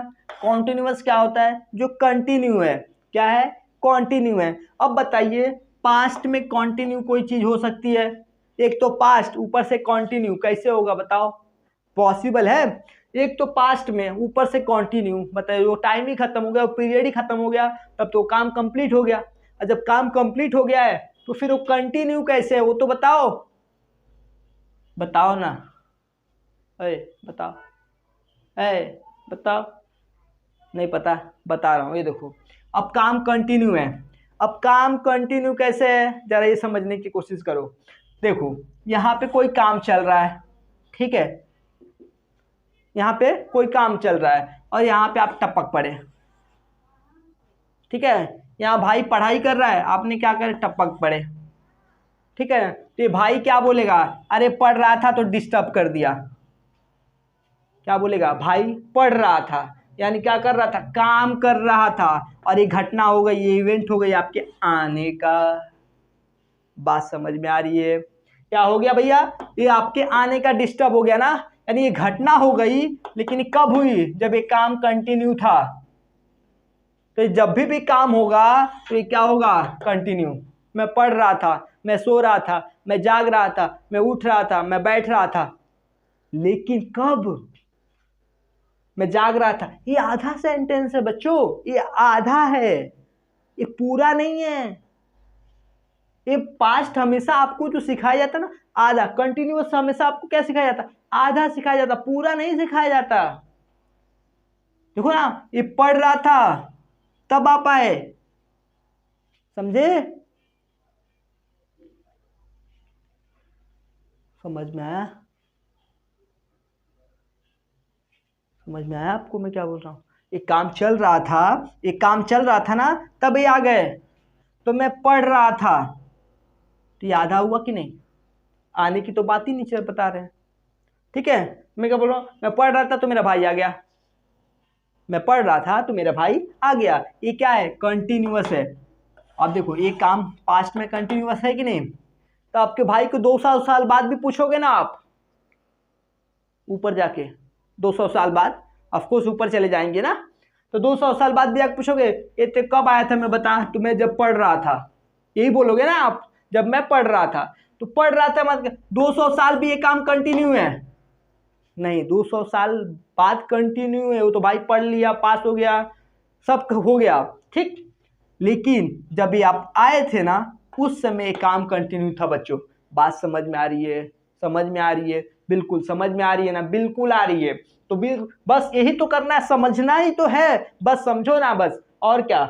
कॉन्टिन्यूअस क्या होता है? जो कंटिन्यू है। क्या है? कॉन्टिन्यू है। अब बताइए, पास्ट में कॉन्टिन्यू कोई चीज हो सकती है? एक तो पास्ट ऊपर से कॉन्टिन्यू, कैसे होगा बताओ? पॉसिबल है? एक तो पास्ट में ऊपर से कंटिन्यू, बताइए वो टाइम ही खत्म हो गया, वो पीरियड ही खत्म हो गया, तब तो काम कंप्लीट हो गया। और जब काम कंप्लीट हो गया है तो फिर वो कंटिन्यू कैसे है? वो तो बताओ, बताओ ना, बताओ, बताओ। नहीं पता? बता रहा हूँ, ये देखो, अब काम कंटिन्यू है। अब काम कंटिन्यू कैसे है, जरा ये समझने की कोशिश करो। देखो, यहाँ पे कोई काम चल रहा है, ठीक है, यहाँ पे कोई काम चल रहा है और यहाँ पे आप टपक पड़े, ठीक है। यहाँ भाई पढ़ाई कर रहा है, आपने क्या करे? टपक पड़े, ठीक है। तो ये भाई क्या बोलेगा? अरे पढ़ रहा था तो डिस्टर्ब कर दिया। क्या बोलेगा? भाई पढ़ रहा था, यानी क्या कर रहा था? काम कर रहा था, और ये घटना हो गई, ये इवेंट हो गई आपके आने का। बात समझ में आ रही है? क्या हो गया भैया? ये आपके आने का डिस्टर्ब हो गया ना, यानी ये घटना हो गई, लेकिन ये कब हुई? जब ये काम कंटिन्यू था। तो जब भी काम होगा तो ये क्या होगा? कंटिन्यू। मैं पढ़ रहा था, मैं सो रहा था, मैं जाग रहा था, मैं उठ रहा था, मैं बैठ रहा था, लेकिन कब? मैं जाग रहा था। ये आधा सेंटेंस है बच्चों, ये आधा है, ये पूरा नहीं है। ये पास्ट हमेशा आपको जो सिखाया जाता ना, आधा। कंटिन्यूअस हमेशा आपको क्या सिखाया जाता? आधा सिखाया जाता, पूरा नहीं सिखाया जाता। देखो ना, ये पढ़ रहा था तब आप आए, समझे? समझ में आया? समझ में आया आपको मैं क्या बोल रहा हूँ? एक काम चल रहा था, एक काम चल रहा था ना, तब ये आ गए। तो मैं पढ़ रहा था, तो ये आधा हुआ कि नहीं? आने की तो बात ही नहीं चल बता रहे हैं, ठीक है। मैं क्या बोल रहा हूँ? मैं पढ़ रहा था तो मेरा भाई आ गया, मैं पढ़ रहा था तो मेरा भाई आ गया। ये क्या है? कंटिन्यूअस है। अब देखो, ये काम पास्ट में कंटिन्यूअस है कि नहीं? तो आपके भाई को 200 साल बाद भी पूछोगे ना आप, ऊपर जाके 200 साल बाद, ऑफकोर्स ऊपर चले जाएंगे ना, तो 200 साल बाद भी आप पूछोगे ये तो कब आया था? मैं बता, तुम्हें जब पढ़ रहा था, यही बोलोगे ना आप, जब मैं पढ़ रहा था। तो पढ़ रहा था मतलब 200 साल भी ये काम कंटिन्यू है? नहीं, 200 साल बाद कंटिन्यू है, वो तो भाई पढ़ लिया, पास हो गया, सब हो गया, ठीक। लेकिन जब ये आप आए थे ना, उस समय ये काम कंटिन्यू था बच्चों। बात समझ में आ रही है? समझ में आ रही है? बिल्कुल समझ में आ रही है ना? बिल्कुल आ रही है। तो बस यही तो करना है, समझना ही तो है, बस समझो ना, बस। और क्या,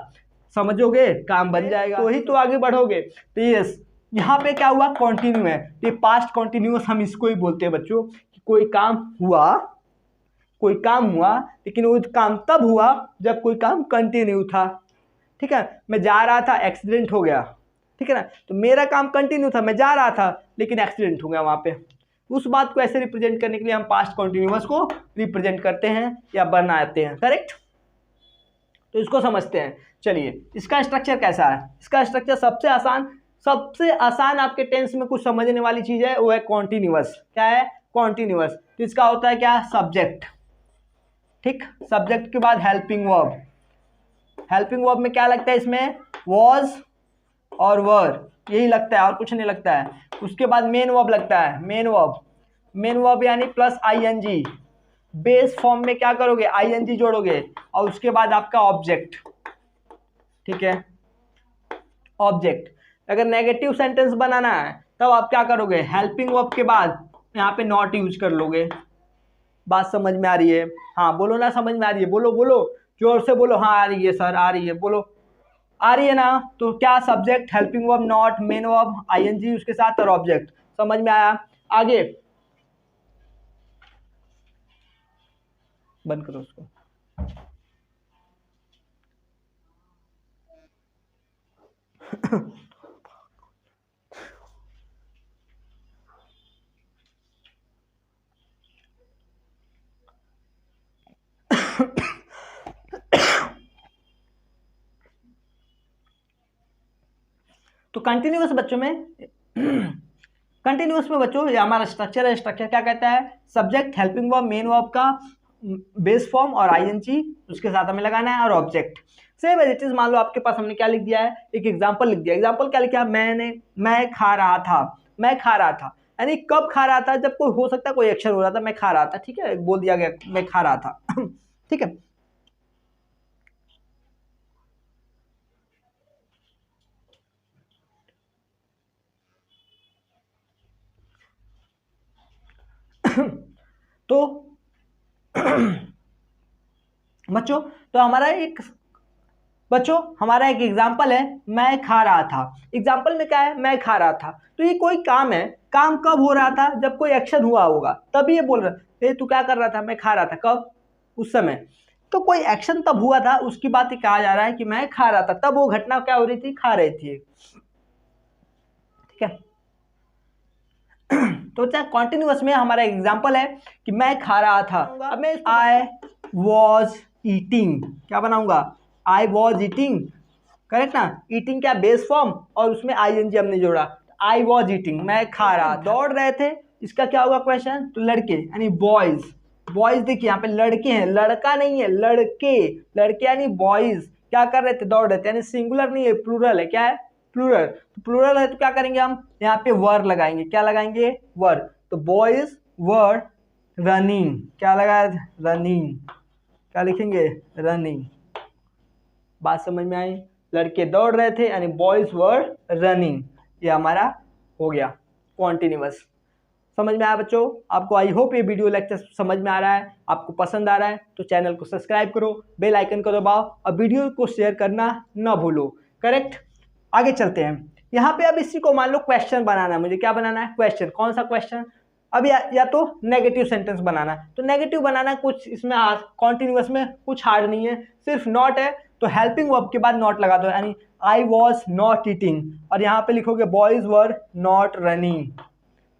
समझोगे काम बन जाएगा, तो ही तो आगे बढ़ोगे। तो यस, यहाँ पे क्या हुआ? कंटिन्यू है, तो ये पास्ट कंटिन्यूअस हम इसको ही बोलते हैं बच्चों, कि कोई काम हुआ, कोई काम हुआ, लेकिन वो काम तब हुआ जब कोई काम कंटिन्यू था, ठीक है। मैं जा रहा था, एक्सीडेंट हो गया, ठीक है ना, तो मेरा काम कंटिन्यू था, मैं जा रहा था, लेकिन एक्सीडेंट हो गया वहां पे। उस बात को ऐसे रिप्रेजेंट करने के लिए हम पास्ट कंटिन्यूअस को रिप्रेजेंट करते हैं या बनाते हैं, करेक्ट। तो इसको समझते हैं। चलिए, इसका स्ट्रक्चर कैसा है? इसका स्ट्रक्चर सबसे आसान आपके टेंस में कुछ समझने वाली चीज है, वो है कॉन्टिन्यूअस। क्या है? कॉन्टिन्यूअस। तो इसका होता है क्या? सब्जेक्ट, ठीक। सब्जेक्ट के बाद हेल्पिंग वर्ब। हेल्पिंग वर्ब में क्या लगता है? इसमें वॉज और वर, यही लगता है और कुछ नहीं लगता है। उसके बाद मेन वर्ब लगता है, मेन वर्ब यानी प्लस आईएनजी। बेस फॉर्म में क्या करोगे, आईएनजी जोड़ोगे और उसके बाद आपका ऑब्जेक्ट, ठीक है, ऑब्जेक्ट। अगर नेगेटिव सेंटेंस बनाना है तब आप क्या करोगे, हेल्पिंग वर्ब के बाद यहाँ पे नॉट यूज कर लोगे। बात समझ में आ रही है? हाँ बोलो ना, समझ में आ रही है? बोलो बोलो, जोर से बोलो। हाँ आ रही है सर, आ रही है, बोलो आ रही है ना। तो क्या, subject, helping verb, not, main verb, ING उसके साथ और ऑब्जेक्ट। समझ में आया? आगे बंद करो उसको। तो कंटिन्यूअस बच्चों में कंटिन्यूअस में बच्चों ये हमारा स्ट्रक्चर है। स्ट्रक्चर क्या कहता है, subject, helping verb, main verb का बेस फॉर्म और आईएनजी उसके साथ हमें लगाना है और object. Same as it is. मान लो आपके पास हमने क्या लिख दिया है, एक एग्जांपल लिख दिया। एग्जांपल क्या लिखा, मैं खा रहा था, मैं खा रहा था, यानी कब खा रहा था, जब कोई हो सकता है कोई एक्शन हो रहा था, मैं खा रहा था, ठीक है, बोल दिया गया मैं खा रहा था। ठीक है। तो बच्चों हमारा एक एग्जाम्पल है, मैं खा रहा था। एग्जाम्पल में क्या है, मैं खा रहा था। तो ये कोई काम है, काम कब हो रहा था, जब कोई एक्शन हुआ होगा तभी ये बोल रहा है तू क्या कर रहा था, मैं खा रहा था, कब, उस समय। तो कोई एक्शन तब हुआ था, उसकी बात ही कहा जा रहा है कि मैं खा रहा था, तब वो घटना क्या हो रही थी, खा रही थी, ठीक है। तो चाहे कॉन्टिन्यूअस में हमारा एग्जाम्पल है कि मैं खा रहा था। अब मैं आई वॉज ईटिंग क्या बनाऊंगा, आई वॉज ईटिंग, करेक्ट ना। ईटिंग क्या, बेस फॉर्म और उसमें आईएनजी हमने जोड़ा, आई वॉज ईटिंग, मैं खा रहा था। दौड़ रहे थे, इसका क्या होगा क्वेश्चन, तो लड़के यानी बॉयज। बॉयज देखिए यहाँ पे लड़के हैं, लड़का नहीं है, लड़के, लड़के यानी बॉयज क्या कर रहे थे, दौड़ रहे थे, यानी सिंगुलर नहीं है, प्लूरल है, क्या है, प्लूरल। तो प्लूरल है तो क्या करेंगे हम, यहाँ पे वर लगाएंगे, क्या लगाएंगे, वर। तो बॉयज वर रनिंग, क्या लगाया, रनिंग, क्या लिखेंगे, रनिंग। बात समझ में आई, लड़के दौड़ रहे थे यानी बॉयज वर रनिंग, ये हमारा हो गया कॉन्टिन्यूअस। समझ में आया बच्चों आपको? आई होप ये वीडियो लेक्चर समझ में आ रहा है, आपको पसंद आ रहा है तो चैनल को सब्सक्राइब करो, बेल आइकन को दबाओ और वीडियो को शेयर करना ना भूलो, करेक्ट। आगे चलते हैं। यहाँ पे अब इसी को मान लो क्वेश्चन बनाना है, मुझे क्या बनाना है, क्वेश्चन। कौन सा क्वेश्चन, अब या तो नेगेटिव सेंटेंस बनाना है। तो नेगेटिव बनाना कुछ इसमें कॉन्टिन्यूअस में कुछ हार्ड नहीं है, सिर्फ नॉट है तो हेल्पिंग वर्ब के बाद नॉट लगा दो, यानी आई वॉज नॉट ईटिंग और यहाँ पे लिखोगे बॉयज वर नॉट रनिंग,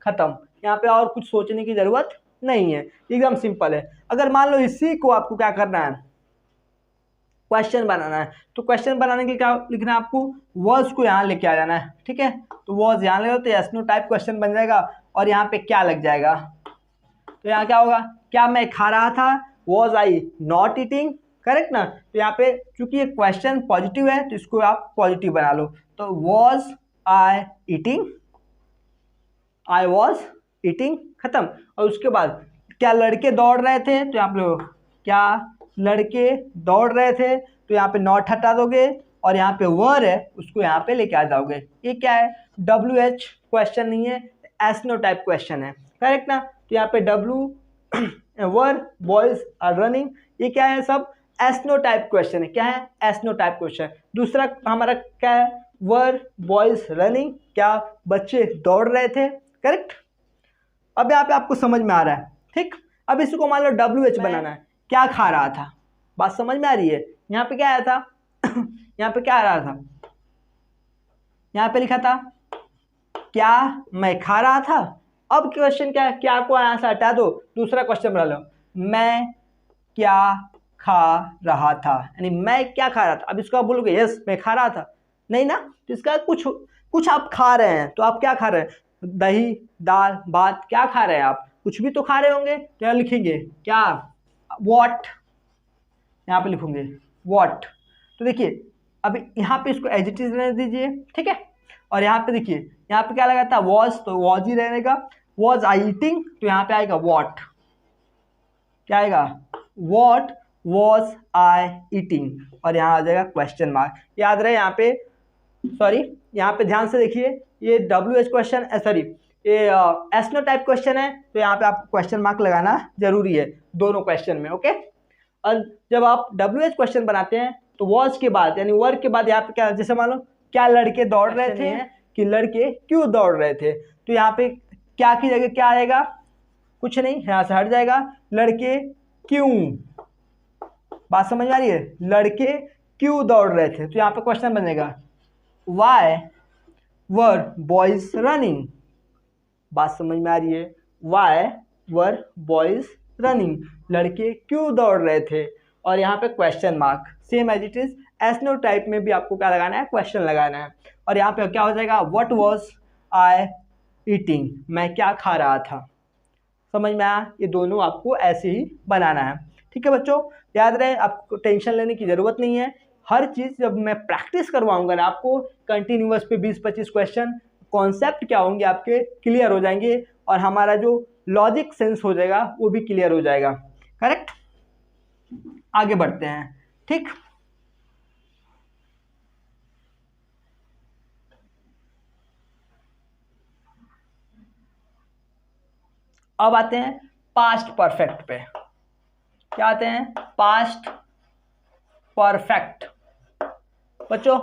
खत्म। यहाँ पे और कुछ सोचने की जरूरत नहीं है, एकदम सिंपल है। अगर मान लो इसी को आपको क्या करना है, क्वेश्चन बनाना है, तो क्वेश्चन बनाने के लिए क्या लिखना है आपको, वर्ड्स को यहाँ लेके आ जाना है, ठीक है। तो वर्ड्स यहाँ ले लो तो यस नो टाइप क्वेश्चन बन जाएगा और यहाँ पे क्या लग जाएगा, तो यहाँ क्या होगा, क्या मैं खा रहा था, was I not eating, correct ना। तो यहाँ पे चूंकि ये क्वेश्चन पॉजिटिव है तो इसको आप पॉजिटिव बना लो, तो was I eating, I was eating, खत्म। और उसके बाद क्या लड़के दौड़ रहे थे, तो यहाँ पे क्या लड़के दौड़ रहे थे, तो यहाँ पे नॉट हटा दोगे और यहाँ पे वर है उसको यहाँ पे लेके आ जाओगे। ये क्या है, WH क्वेश्चन नहीं है, एस नो टाइप क्वेश्चन है, करेक्ट ना। तो यहाँ पे W were boys are running, ये क्या है, सब एस नो टाइप क्वेश्चन है, क्या है, एस नो टाइप क्वेश्चन। दूसरा हमारा क्या है, वर बॉयज रनिंग, क्या बच्चे दौड़ रहे थे, करेक्ट। अब यहाँ पे आपको समझ में आ रहा है, ठीक। अब इसको मान लो WH बनाना है, क्या खा रहा था, बात समझ में आ रही है। यहाँ पे क्या आया था यहाँ पे क्या आ रहा था, यहाँ पे लिखा था क्या मैं खा रहा था। अब क्वेश्चन क्या है, क्या को यहाँ से हटा दो, दूसरा क्वेश्चन बना लो, मैं क्या खा रहा था, यानी मैं क्या खा रहा था। अब इसको आप बोलोगे यस मैं खा रहा था, नहीं ना, तो इसका कुछ कुछ आप खा रहे हैं, तो आप क्या खा रहे हैं, दही दाल भात, क्या खा रहे हैं आप, कुछ भी तो खा रहे होंगे। तो यहाँ लिखेंगे क्या, वॉट, यहाँ पे लिखोगे वॉट। तो देखिए अब यहाँ पे इसको एज इट इज रहने दीजिए, ठीक है। और यहाँ पे देखिए यहाँ पे क्या लगा था, वॉज, तो वॉज ही रहेगा, वॉज आई ईटिंग, तो यहाँ पे आएगा वॉट, क्या आएगा, व्हाट वॉज आई ईटिंग, और यहाँ आ जाएगा क्वेश्चन मार्क। याद रहे यहाँ पे, सॉरी यहाँ पे ध्यान से देखिए, ये WH क्वेश्चन, सॉरी ये एसनो टाइप क्वेश्चन है, तो यहाँ पे आपको क्वेश्चन मार्क लगाना जरूरी है दोनों क्वेश्चन में, ओके। और जब आप WH क्वेश्चन बनाते हैं तो वॉज के बाद यानी वर्क के बाद यहाँ पे क्या, जैसे मान लो क्या लड़के दौड़ रहे थे कि लड़के क्यों दौड़ रहे थे, तो यहाँ पे क्या की जगह क्या आएगा, कुछ नहीं, यहाँ से हट जाएगा, लड़के क्यों, बात समझ में आ रही है, लड़के क्यों दौड़ रहे थे, तो यहाँ पे क्वेश्चन बनेगा वाई वर बॉयज रनिंग, बात समझ में आ रही है, वाई वर बॉयज रनिंग, लड़के क्यों दौड़ रहे थे, और यहाँ पे question mark, same as it is yes no type में भी आपको क्या लगाना है, क्वेश्चन लगाना है। और यहाँ पे क्या हो जाएगा, व्हाट वाज आई ईटिंग, मैं क्या खा रहा था, समझ में आया, ये दोनों आपको ऐसे ही बनाना है, ठीक है बच्चों। याद रहे आपको टेंशन लेने की ज़रूरत नहीं है, हर चीज़ जब मैं प्रैक्टिस करवाऊंगा ना आपको कंटिन्यूअस पे 20-25 क्वेश्चन, कॉन्सेप्ट क्या होंगे आपके क्लियर हो जाएंगे, और हमारा जो लॉजिक सेंस हो जाएगा वो भी क्लियर हो जाएगा, करेक्ट। आगे बढ़ते हैं, ठीक। अब आते हैं पास्ट परफेक्ट पे, क्या आते हैं, पास्ट परफेक्ट। बच्चों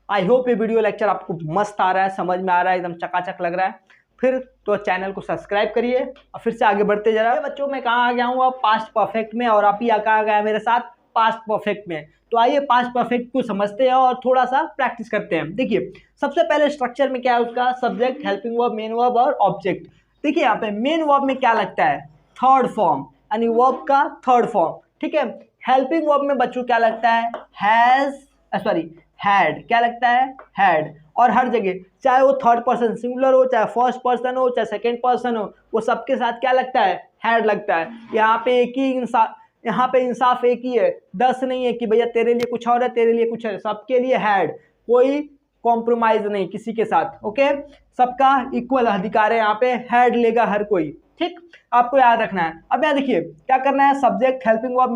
आई होप ये वीडियो लेक्चर आपको मस्त आ रहा है, समझ में आ रहा है, एकदम चकाचक लग रहा है, फिर तो चैनल को सब्सक्राइब करिए और फिर से आगे बढ़ते जा रहा है। बच्चों मैं कहाँ आ गया हूँ अब, पास्ट परफेक्ट में, और आप ही कहाँ आ गया मेरे साथ, पास्ट परफेक्ट में। तो आइए पास्ट परफेक्ट को समझते हैं और थोड़ा सा प्रैक्टिस करते हैं। देखिए सबसे पहले स्ट्रक्चर में क्या है उसका, subject, helping verb, main verb और ऑब्जेक्ट। देखिए यहाँ पे मेन वर्ब में क्या लगता है, थर्ड फॉर्म, यानी वर्ब का थर्ड फॉर्म, ठीक है। हेल्पिंग वर्ब में बच्चों क्या लगता है, हैज, सॉरी हैड, क्या लगता है, हैड। और हर जगह चाहे वो थर्ड पर्सन सिंगुलर हो, चाहे फर्स्ट पर्सन हो, चाहे सेकंड पर्सन हो, वो सबके साथ क्या लगता है, हैड लगता है। यहाँ पे एक ही इंसाफ, यहाँ पे इंसाफ एक ही है, 10 नहीं है कि भैया तेरे लिए कुछ और है तेरे लिए कुछ है, सबके लिए हैड, कोई कॉम्प्रोमाइज नहीं किसी के साथ, ओके। सबका इक्वल अधिकार है, यहाँ पे हैड लेगा हर कोई, ठीक, आपको याद रखना है। अब यहाँ देखिए क्या करना है, subject, helping verb,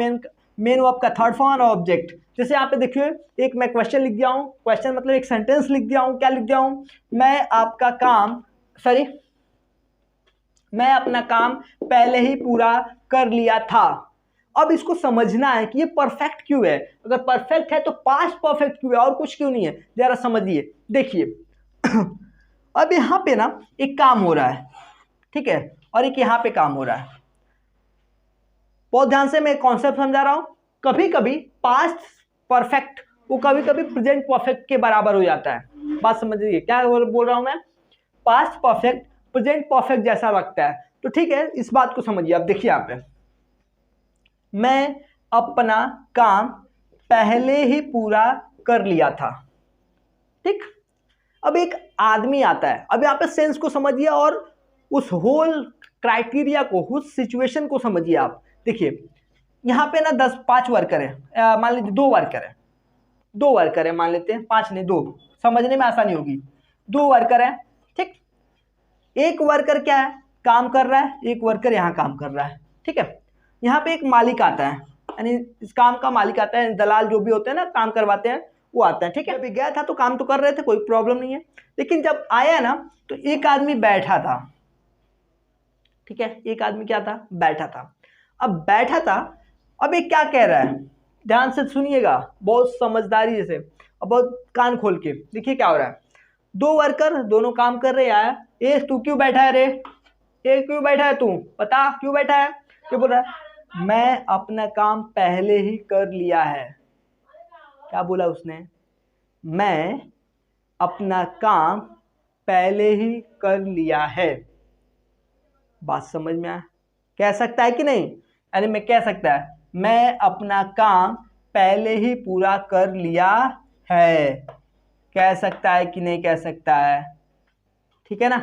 main verb का थर्ड फॉर्म और ऑब्जेक्ट। जैसे यहाँ पे देखिए एक मैं क्वेश्चन लिख दिया हूँ, क्वेश्चन मतलब एक सेंटेंस लिख दिया हूँ, क्या लिख दिया हूँ, मैं आपका काम, सॉरी मैं अपना काम पहले ही पूरा कर लिया था। अब इसको समझना है कि ये परफेक्ट क्यों है, अगर परफेक्ट है तो पास्ट परफेक्ट क्यों है और कुछ क्यों नहीं है, जरा समझिए। देखिए अब यहाँ पे ना एक काम हो रहा है, ठीक है, और एक यहाँ पे काम हो रहा है, बहुत ध्यान से मैं कॉन्सेप्ट समझा रहा हूं। कभी कभी पास्ट परफेक्ट वो कभी कभी प्रेजेंट परफेक्ट के बराबर हो जाता है, बात समझिए क्या बोल रहा हूं मैं, पास्ट परफेक्ट प्रेजेंट परफेक्ट जैसा लगता है। तो ठीक है, इस बात को समझिए। अब देखिए यहाँ पे मैं अपना काम पहले ही पूरा कर लिया था, ठीक। अब एक आदमी आता है, अब यहाँ पे सेंस को समझिए और उस होल क्राइटेरिया को, उस सिचुएशन को समझिए आप। देखिए यहाँ पे ना 5 वर्कर है, मान लीजिए 2 वर्कर है, 2 वर्कर है, मान लेते हैं 5 नहीं 2, समझने में आसानी होगी। 2 वर्कर है, ठीक। एक वर्कर क्या है, काम कर रहा है, एक वर्कर यहाँ काम कर रहा है, ठीक है। यहाँ पे एक मालिक आता है, यानी इस काम का मालिक आता है, दलाल जो भी होते हैं ना काम करवाते हैं वो आता है, ठीक है। अभी गया था तो काम तो कर रहे थे, कोई प्रॉब्लम नहीं है, लेकिन जब आया ना तो एक आदमी बैठा था, ठीक है, एक आदमी क्या था, बैठा था। अब बैठा था, अब ये क्या कह रहा है, ध्यान से सुनिएगा बहुत समझदारी से और बहुत कान खोल के देखिए क्या हो रहा है। 2 वर्कर दोनों काम कर रहे हैं, ए तू क्यों बैठा है रे, ए क्यों बैठा है तू, बता क्यों बैठा है, क्यों बोल रहा है, मैं अपना काम पहले ही कर लिया है। क्या बोला उसने, मैं अपना काम पहले ही कर लिया है। बात समझ में आया, कह सकता है कि नहीं, यानी मैं कह सकता है मैं अपना काम पहले ही पूरा कर लिया है, कह सकता है कि नहीं कह सकता है, ठीक है ना,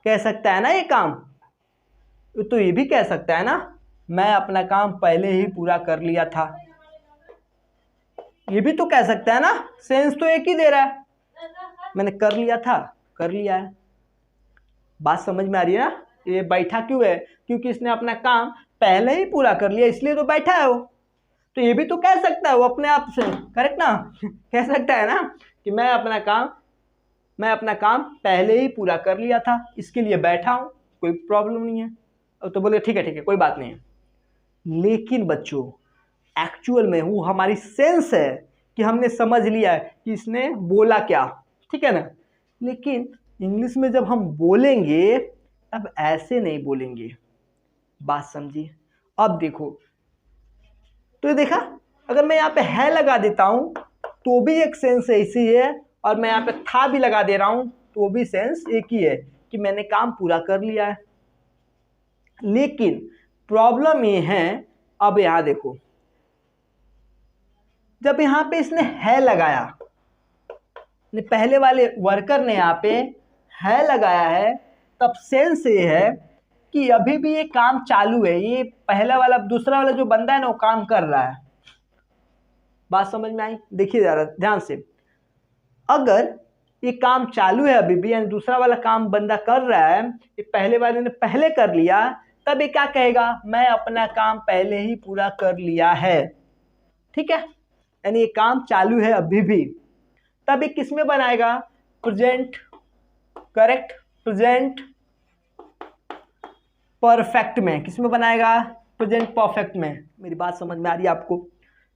कह सकता है ना ये काम, तो ये भी कह सकता है ना मैं अपना काम पहले ही पूरा कर लिया था, ये भी तो कह सकता है ना, सेंस तो एक ही दे रहा है, मैंने कर लिया था, कर लिया है। बात समझ में आ रही है ना, ये बैठा क्यों है? क्योंकि इसने अपना काम पहले ही पूरा कर लिया, इसलिए तो बैठा है वो। तो ये भी तो कह सकता है वो अपने आप से, करेक्ट ना? कह सकता है ना कि मैं अपना काम पहले ही पूरा कर लिया था, इसके लिए बैठा हूँ, कोई प्रॉब्लम नहीं है। तो बोले ठीक है कोई बात नहीं है। लेकिन बच्चों एक्चुअल में वो हमारी सेंस है कि हमने समझ लिया है कि इसने बोला क्या, ठीक है ना? लेकिन इंग्लिश में जब हम बोलेंगे तब ऐसे नहीं बोलेंगे, बात समझिए। अब देखो, तो ये देखा, अगर मैं यहाँ पे है लगा देता हूँ तो भी एक सेंस ऐसी है, और मैं यहाँ पे था भी लगा दे रहा हूँ तो भी सेंस एक ही है कि मैंने काम पूरा कर लिया है। लेकिन प्रॉब्लम ये है, अब यहाँ देखो, जब यहाँ पे इसने है लगाया, पहले वाले वर्कर ने यहाँ पे है लगाया है, तब सेंस ये है कि अभी भी ये काम चालू है, ये पहला वाला दूसरा वाला जो बंदा है ना वो काम कर रहा है। बात समझ में आई? देखिए जरा ध्यान से, अगर ये काम चालू है अभी भी, यानी दूसरा वाला काम बंदा कर रहा है, ये पहले वाले ने पहले कर लिया, तब ये क्या कहेगा? मैं अपना काम पहले ही पूरा कर लिया है, ठीक है? यानी ये काम चालू है अभी भी, तब ये किस में बनाएगा? प्रेजेंट, करेक्ट, प्रेजेंट परफेक्ट में। किस में बनाएगा? प्रेजेंट परफेक्ट में। मेरी बात समझ में आ रही है आपको?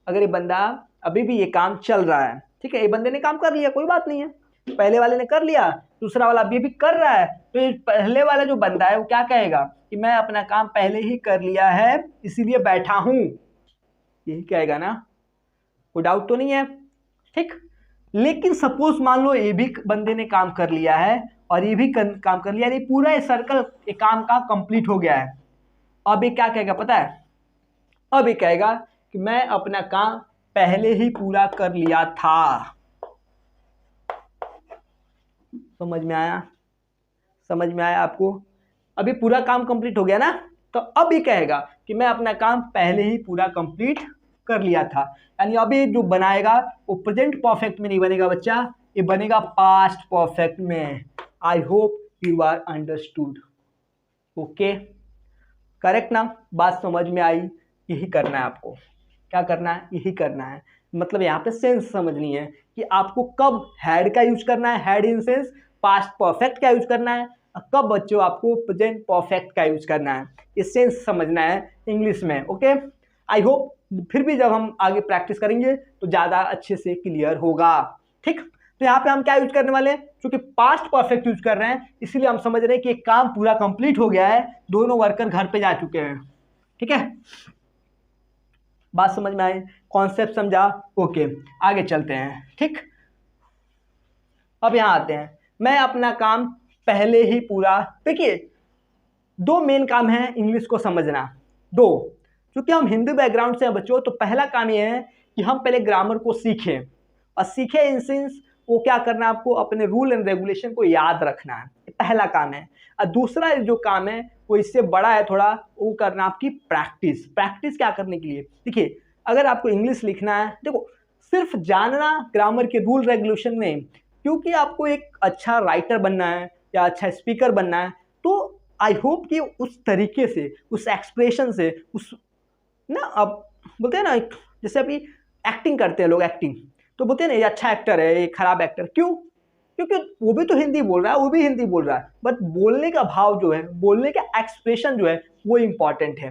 अगर ये बंदा अभी भी ये काम चल रहा है, ठीक है, ये बंदे ने काम कर लिया, कोई बात नहीं है, पहले वाले ने कर लिया, दूसरा वाला अभी भी कर रहा है, तो ये पहले वाला जो बंदा है वो क्या कहेगा कि मैं अपना काम पहले ही कर लिया है इसीलिए बैठा हूं, यही कहेगा ना? कोई डाउट तो नहीं है, ठीक? लेकिन सपोज मान लो ये भी बंदे ने काम कर लिया है और ये भी काम कर लिया, ये पूरा ये सर्कल ये काम का कंप्लीट हो गया है। अब ये क्या कहेगा पता है? अब ये कहेगा कि मैं अपना काम पहले ही पूरा कर लिया था। समझ में आया? समझ में आया आपको? अभी पूरा काम कंप्लीट हो गया ना, तो अब ये कहेगा कि मैं अपना काम पहले ही पूरा कंप्लीट कर लिया था। यानी अभी जो बनाएगा वो प्रेजेंट परफेक्ट में नहीं बनेगा बच्चा, ये बनेगा पास्ट परफेक्ट में। I hope you are understood. Okay, correct ना? बात समझ में आई? यही करना है आपको। क्या करना है? यही करना है। मतलब यहाँ पे सेंस समझनी है कि आपको कब हैड का यूज करना है, had in sense past perfect का यूज करना है, और कब बच्चों आपको प्रेजेंट परफेक्ट का यूज करना है, ये सेंस समझना है इंग्लिश में। ओके, आई होप फिर भी जब हम आगे प्रैक्टिस करेंगे तो ज़्यादा अच्छे से क्लियर होगा, ठीक? तो यहाँ पे हम क्या यूज करने वाले हैं? क्योंकि पास्ट परफेक्ट यूज कर रहे हैं इसीलिए हम समझ रहे हैं कि एक काम पूरा कंप्लीट हो गया है, दोनों वर्कर घर पे जा चुके हैं, ठीक है? बात समझ में आई? कॉन्सेप्ट समझा? ओके, आगे चलते हैं, ठीक? अब यहाँ आते हैं, मैं अपना काम पहले ही पूरा। देखिए, दो मेन काम है इंग्लिश को समझना, दो। क्योंकि हम हिंदी बैकग्राउंड से हैं बच्चों, तो पहला काम ये है कि हम पहले ग्रामर को सीखें, और सीखें इन सेंस वो क्या करना है आपको? अपने रूल एंड रेगुलेशन को याद रखना है, पहला काम है। और दूसरा जो काम है वो इससे बड़ा है थोड़ा, वो करना आपकी प्रैक्टिस। प्रैक्टिस क्या करने के लिए? देखिए, अगर आपको इंग्लिश लिखना है, देखो सिर्फ जानना ग्रामर के रूल रेगुलेशन नहीं, क्योंकि आपको एक अच्छा राइटर बनना है या अच्छा स्पीकर बनना है, तो आई होप कि उस तरीके से, उस एक्सप्रेशन से, उस ना, अब बोलते हैं ना, जैसे अभी एक्टिंग करते हैं लोग, एक्टिंग तो बोलते हैं ना ये अच्छा एक्टर है, ये खराब एक्टर। क्यों? क्योंकि वो भी तो हिंदी बोल रहा है, वो भी हिंदी बोल रहा है, बट बोलने का भाव जो है, बोलने का एक्सप्रेशन जो है वो इंपॉर्टेंट है।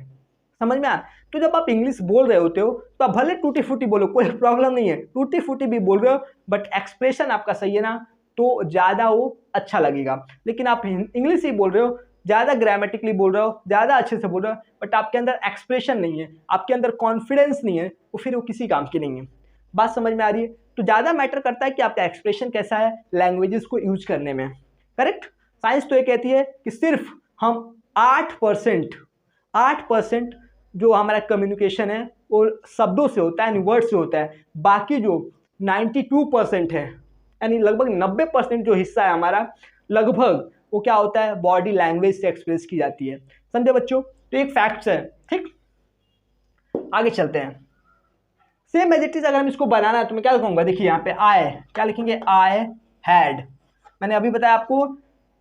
समझ में आया? तो जब आप इंग्लिश बोल रहे होते हो तो आप भले टूटी फूटी बोलो, कोई प्रॉब्लम नहीं है, टूटी फूटी भी बोल रहे हो, बट एक्सप्रेशन आपका सही है ना, तो ज़्यादा वो अच्छा लगेगा। लेकिन आप इंग्लिश ही बोल रहे हो, ज़्यादा ग्रामेटिकली बोल रहे हो, ज़्यादा अच्छे से बोल रहे हो, बट आपके अंदर एक्सप्रेशन नहीं है, आपके अंदर कॉन्फिडेंस नहीं है, तो फिर वो किसी काम की नहीं है। बात समझ में आ रही है? तो ज़्यादा मैटर करता है कि आपका एक्सप्रेशन कैसा है लैंग्वेजेस को यूज करने में, करेक्ट? साइंस तो ये कहती है कि सिर्फ हम 8% जो हमारा कम्युनिकेशन है वो शब्दों से होता है, यानी वर्ड से होता है। बाकी जो 92% है, यानी लगभग 90% जो हिस्सा है हमारा, लगभग वो क्या होता है? बॉडी लैंग्वेज से एक्सप्रेस की जाती है। समझे बच्चों? तो एक फैक्ट्स है, ठीक? आगे चलते हैं। सेम एज इट इज अगर हम इसको बनाना है तो मैं क्या लिखूंगा? देखिए यहाँ पे आई, क्या लिखेंगे? I had. मैंने अभी बताया आपको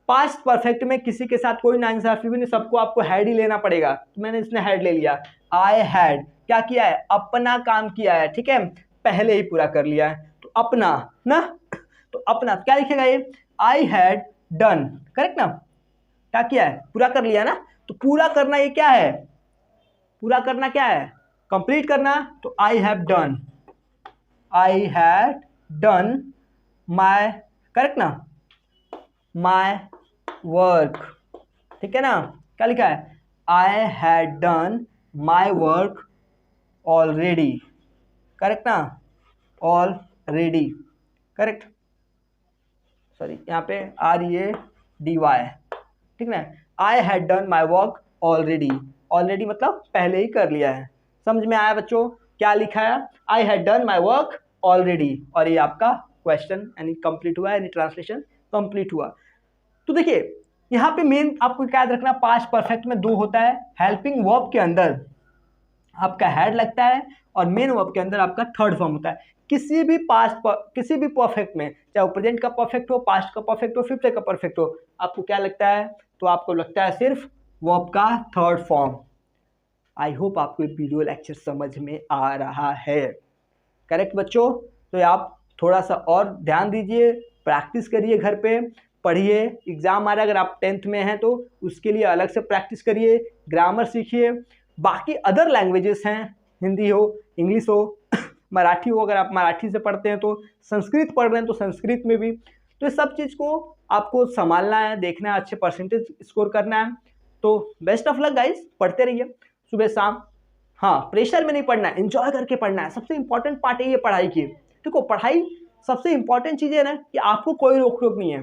पास्ट परफेक्ट में किसी के साथ कोई नाइंसाफी भी नहीं, सबको आपको हैड ही लेना पड़ेगा। तो मैंने इसने हैड ले लिया, आई हैड क्या किया है, अपना काम किया है, ठीक है, पहले ही पूरा कर लिया है, तो अपना ना, तो अपना क्या लिखेगा ये, आई हैड डन, करेक्ट ना, क्या किया है, पूरा कर लिया ना। तो पूरा करना ये क्या है, पूरा करना क्या है, कंप्लीट करना, तो I have done, I had done my, correct ना, माय वर्क, ठीक है ना, क्या लिखा है, I had done my work already, correct ना, ऑलरेडी, करेक्ट, सॉरी यहाँ पे READY, ठीक ना, I had done my work already, already मतलब पहले ही कर लिया है। समझ में आया बच्चों, क्या लिखा है, I had done my work already, और ये आपका क्वेश्चन यानी कंप्लीट हुआ, यानी ट्रांसलेशन कंप्लीट हुआ। तो देखिए यहाँ पे मेन आपको क्या याद रखना, पास्ट परफेक्ट में दो होता है, हेल्पिंग वर्ब के अंदर आपका हैड लगता है और मेन वर्ब के अंदर आपका थर्ड फॉर्म होता है। किसी भी किसी भी परफेक्ट में, चाहे वो प्रेजेंट का परफेक्ट हो, पास्ट का परफेक्ट हो, फ्यूचर का परफेक्ट हो, आपको क्या लगता है, तो आपको लगता है सिर्फ वर्ब का थर्ड फॉर्म। आई होप आपको ये वीडियो लेक्चर समझ में आ रहा है, करेक्ट बच्चों। तो आप थोड़ा सा और ध्यान दीजिए, प्रैक्टिस करिए, घर पे पढ़िए, एग्जाम आ रहा है, अगर आप 10th में हैं तो उसके लिए अलग से प्रैक्टिस करिए, ग्रामर सीखिए। बाकी अदर लैंग्वेजेस हैं, हिंदी हो, इंग्लिश हो, मराठी हो, अगर आप मराठी से पढ़ते हैं तो, संस्कृत पढ़ रहे हैं तो संस्कृत में भी, तो इस सब चीज़ को आपको संभालना है, देखना है, अच्छे परसेंटेज स्कोर करना है। तो बेस्ट ऑफ लक गाइस, पढ़ते रहिए सुबह शाम। हाँ, प्रेशर में नहीं पढ़ना है, एंजॉय करके पढ़ना है, सबसे इंपॉर्टेंट पार्ट है ये पढ़ाई की। देखो पढ़ाई सबसे इंपॉर्टेंट चीज़ है ना कि आपको कोई रोक टोक नहीं है,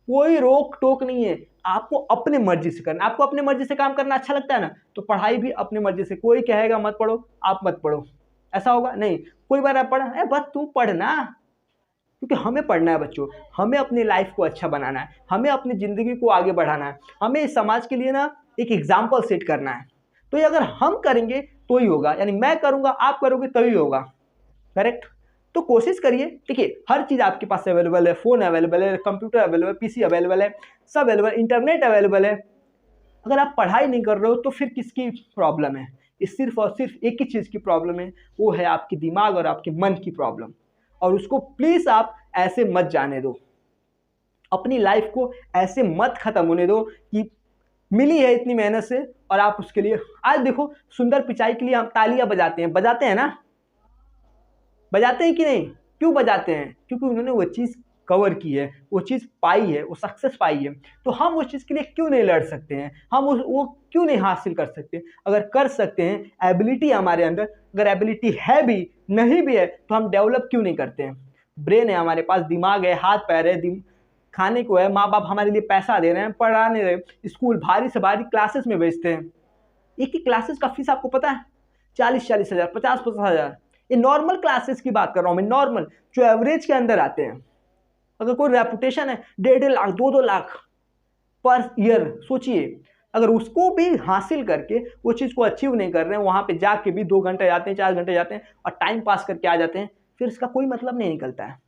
कोई रोक टोक नहीं है, आपको अपने मर्जी से करना, आपको अपने मर्जी से काम करना अच्छा लगता है ना, तो पढ़ाई भी अपने मर्जी से, कोई कहेगा मत पढ़ो आप मत पढ़ो, ऐसा होगा नहीं। कोई बार आप पढ़ा है, बस तू पढ़ना, क्योंकि हमें पढ़ना है बच्चों, हमें अपनी लाइफ को अच्छा बनाना है, हमें अपनी ज़िंदगी को आगे बढ़ाना है, हमें इस समाज के लिए ना एक एग्जाम्पल सेट करना है। तो ये अगर हम करेंगे तो ही होगा, यानी मैं करूँगा आप करोगे तभी होगा, करेक्ट। तो कोशिश करिए, देखिए हर चीज़ आपके पास अवेलेबल है, फ़ोन अवेलेबल है, कंप्यूटर अवेलेबल है, PC अवेलेबल है, सब अवेलेबल, इंटरनेट अवेलेबल है। अगर आप पढ़ाई नहीं कर रहे हो तो फिर किसकी प्रॉब्लम है, ये सिर्फ और सिर्फ एक ही चीज़ की प्रॉब्लम है, वो है आपकी दिमाग और आपके मन की प्रॉब्लम। और उसको प्लीज़ आप ऐसे मत जाने दो, अपनी लाइफ को ऐसे मत ख़त्म होने दो कि मिली है इतनी मेहनत से और आप उसके लिए, आज देखो सुंदर पिचाई के लिए हम तालियां बजाते हैं ना, बजाते हैं कि नहीं, क्यों बजाते हैं, क्योंकि उन्होंने वो चीज़ कवर की है, वो चीज़ पाई है, वो सक्सेस पाई है। तो हम उस चीज़ के लिए क्यों नहीं लड़ सकते हैं, हम वो क्यों नहीं हासिल कर सकते, अगर कर सकते हैं, एबिलिटी हमारे अंदर, अगर एबिलिटी है भी नहीं भी है तो हम डेवलप क्यों नहीं करते हैं। ब्रेन है हमारे पास, दिमाग है, हाथ पैर है, खाने को है, माँ बाप हमारे लिए पैसा दे रहे हैं, पढ़ाने रहे, स्कूल भारी से भारी क्लासेस में भेजते हैं। एक ही क्लासेस का फीस आपको पता है 40-40 हज़ार, 50-50 हज़ार। ये नॉर्मल क्लासेस की बात कर रहा हूँ मैं, नॉर्मल जो एवरेज के अंदर आते हैं। अगर कोई रेपुटेशन है 1.5 लाख 2-2 लाख पर ईयर, सोचिए अगर उसको भी हासिल करके वो चीज़ को अचीव नहीं कर रहे हैं, वहाँ पे जाके भी 2 घंटे जाते हैं, 4 घंटे जाते हैं और टाइम पास करके आ जाते हैं, फिर इसका कोई मतलब नहीं निकलता है।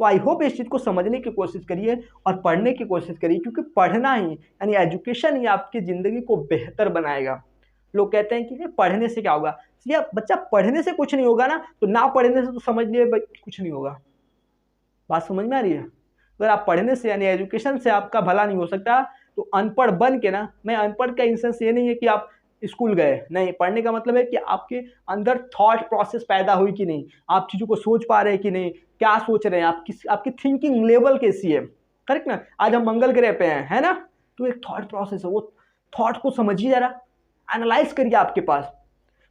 तो आई होप इस चीज़ को समझने की कोशिश करिए और पढ़ने की कोशिश करिए, क्योंकि पढ़ना ही यानी एजुकेशन ही आपकी ज़िंदगी को बेहतर बनाएगा। लोग कहते हैं कि पढ़ने से क्या होगा, या बच्चा पढ़ने से कुछ नहीं होगा ना, तो ना पढ़ने से तो समझ लिए कुछ नहीं होगा। बात समझ में आ रही है। अगर आप पढ़ने से यानी एजुकेशन से आपका भला नहीं हो सकता, तो अनपढ़ बन के ना, मैं अनपढ़ का इंसेंस ये नहीं है कि आप स्कूल गए, नहीं, पढ़ने का मतलब है कि आपके अंदर थॉट प्रोसेस पैदा हुई कि नहीं, आप चीज़ों को सोच पा रहे हैं कि नहीं, क्या सोच रहे हैं आप, आपकी थिंकिंग लेवल कैसी है, करेक्ट ना। आज हम मंगल ग्रह पे हैं, है ना, तो एक थॉट प्रोसेस है, वो थॉट को समझिए जरा, एनालाइज करिए। आपके पास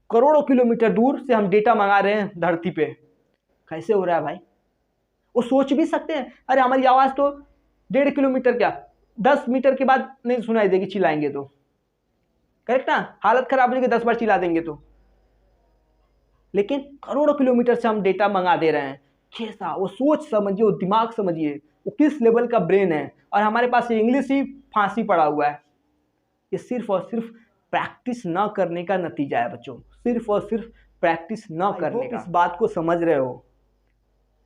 करोड़ों किलोमीटर दूर से हम डेटा मंगा रहे हैं धरती पे, कैसे हो रहा है भाई। वो सोच भी सकते हैं, अरे हमारी आवाज़ तो 1.5 किलोमीटर क्या 10 मीटर के बाद नहीं सुनाई देगी चिल्लाएंगे तो, करेक्ट ना, हालत खराब हो जाएगी 10 बार चिल्ला देंगे तो। लेकिन करोड़ों किलोमीटर से हम डेटा मंगा दे रहे हैं, कैसा वो सोच समझिए, वो दिमाग समझिए, वो किस लेवल का ब्रेन है। और हमारे पास इंग्लिश ही फांसी पड़ा हुआ है। ये सिर्फ और सिर्फ प्रैक्टिस ना करने का नतीजा है बच्चों, सिर्फ और सिर्फ प्रैक्टिस ना करने का। इस बात को समझ रहे हो,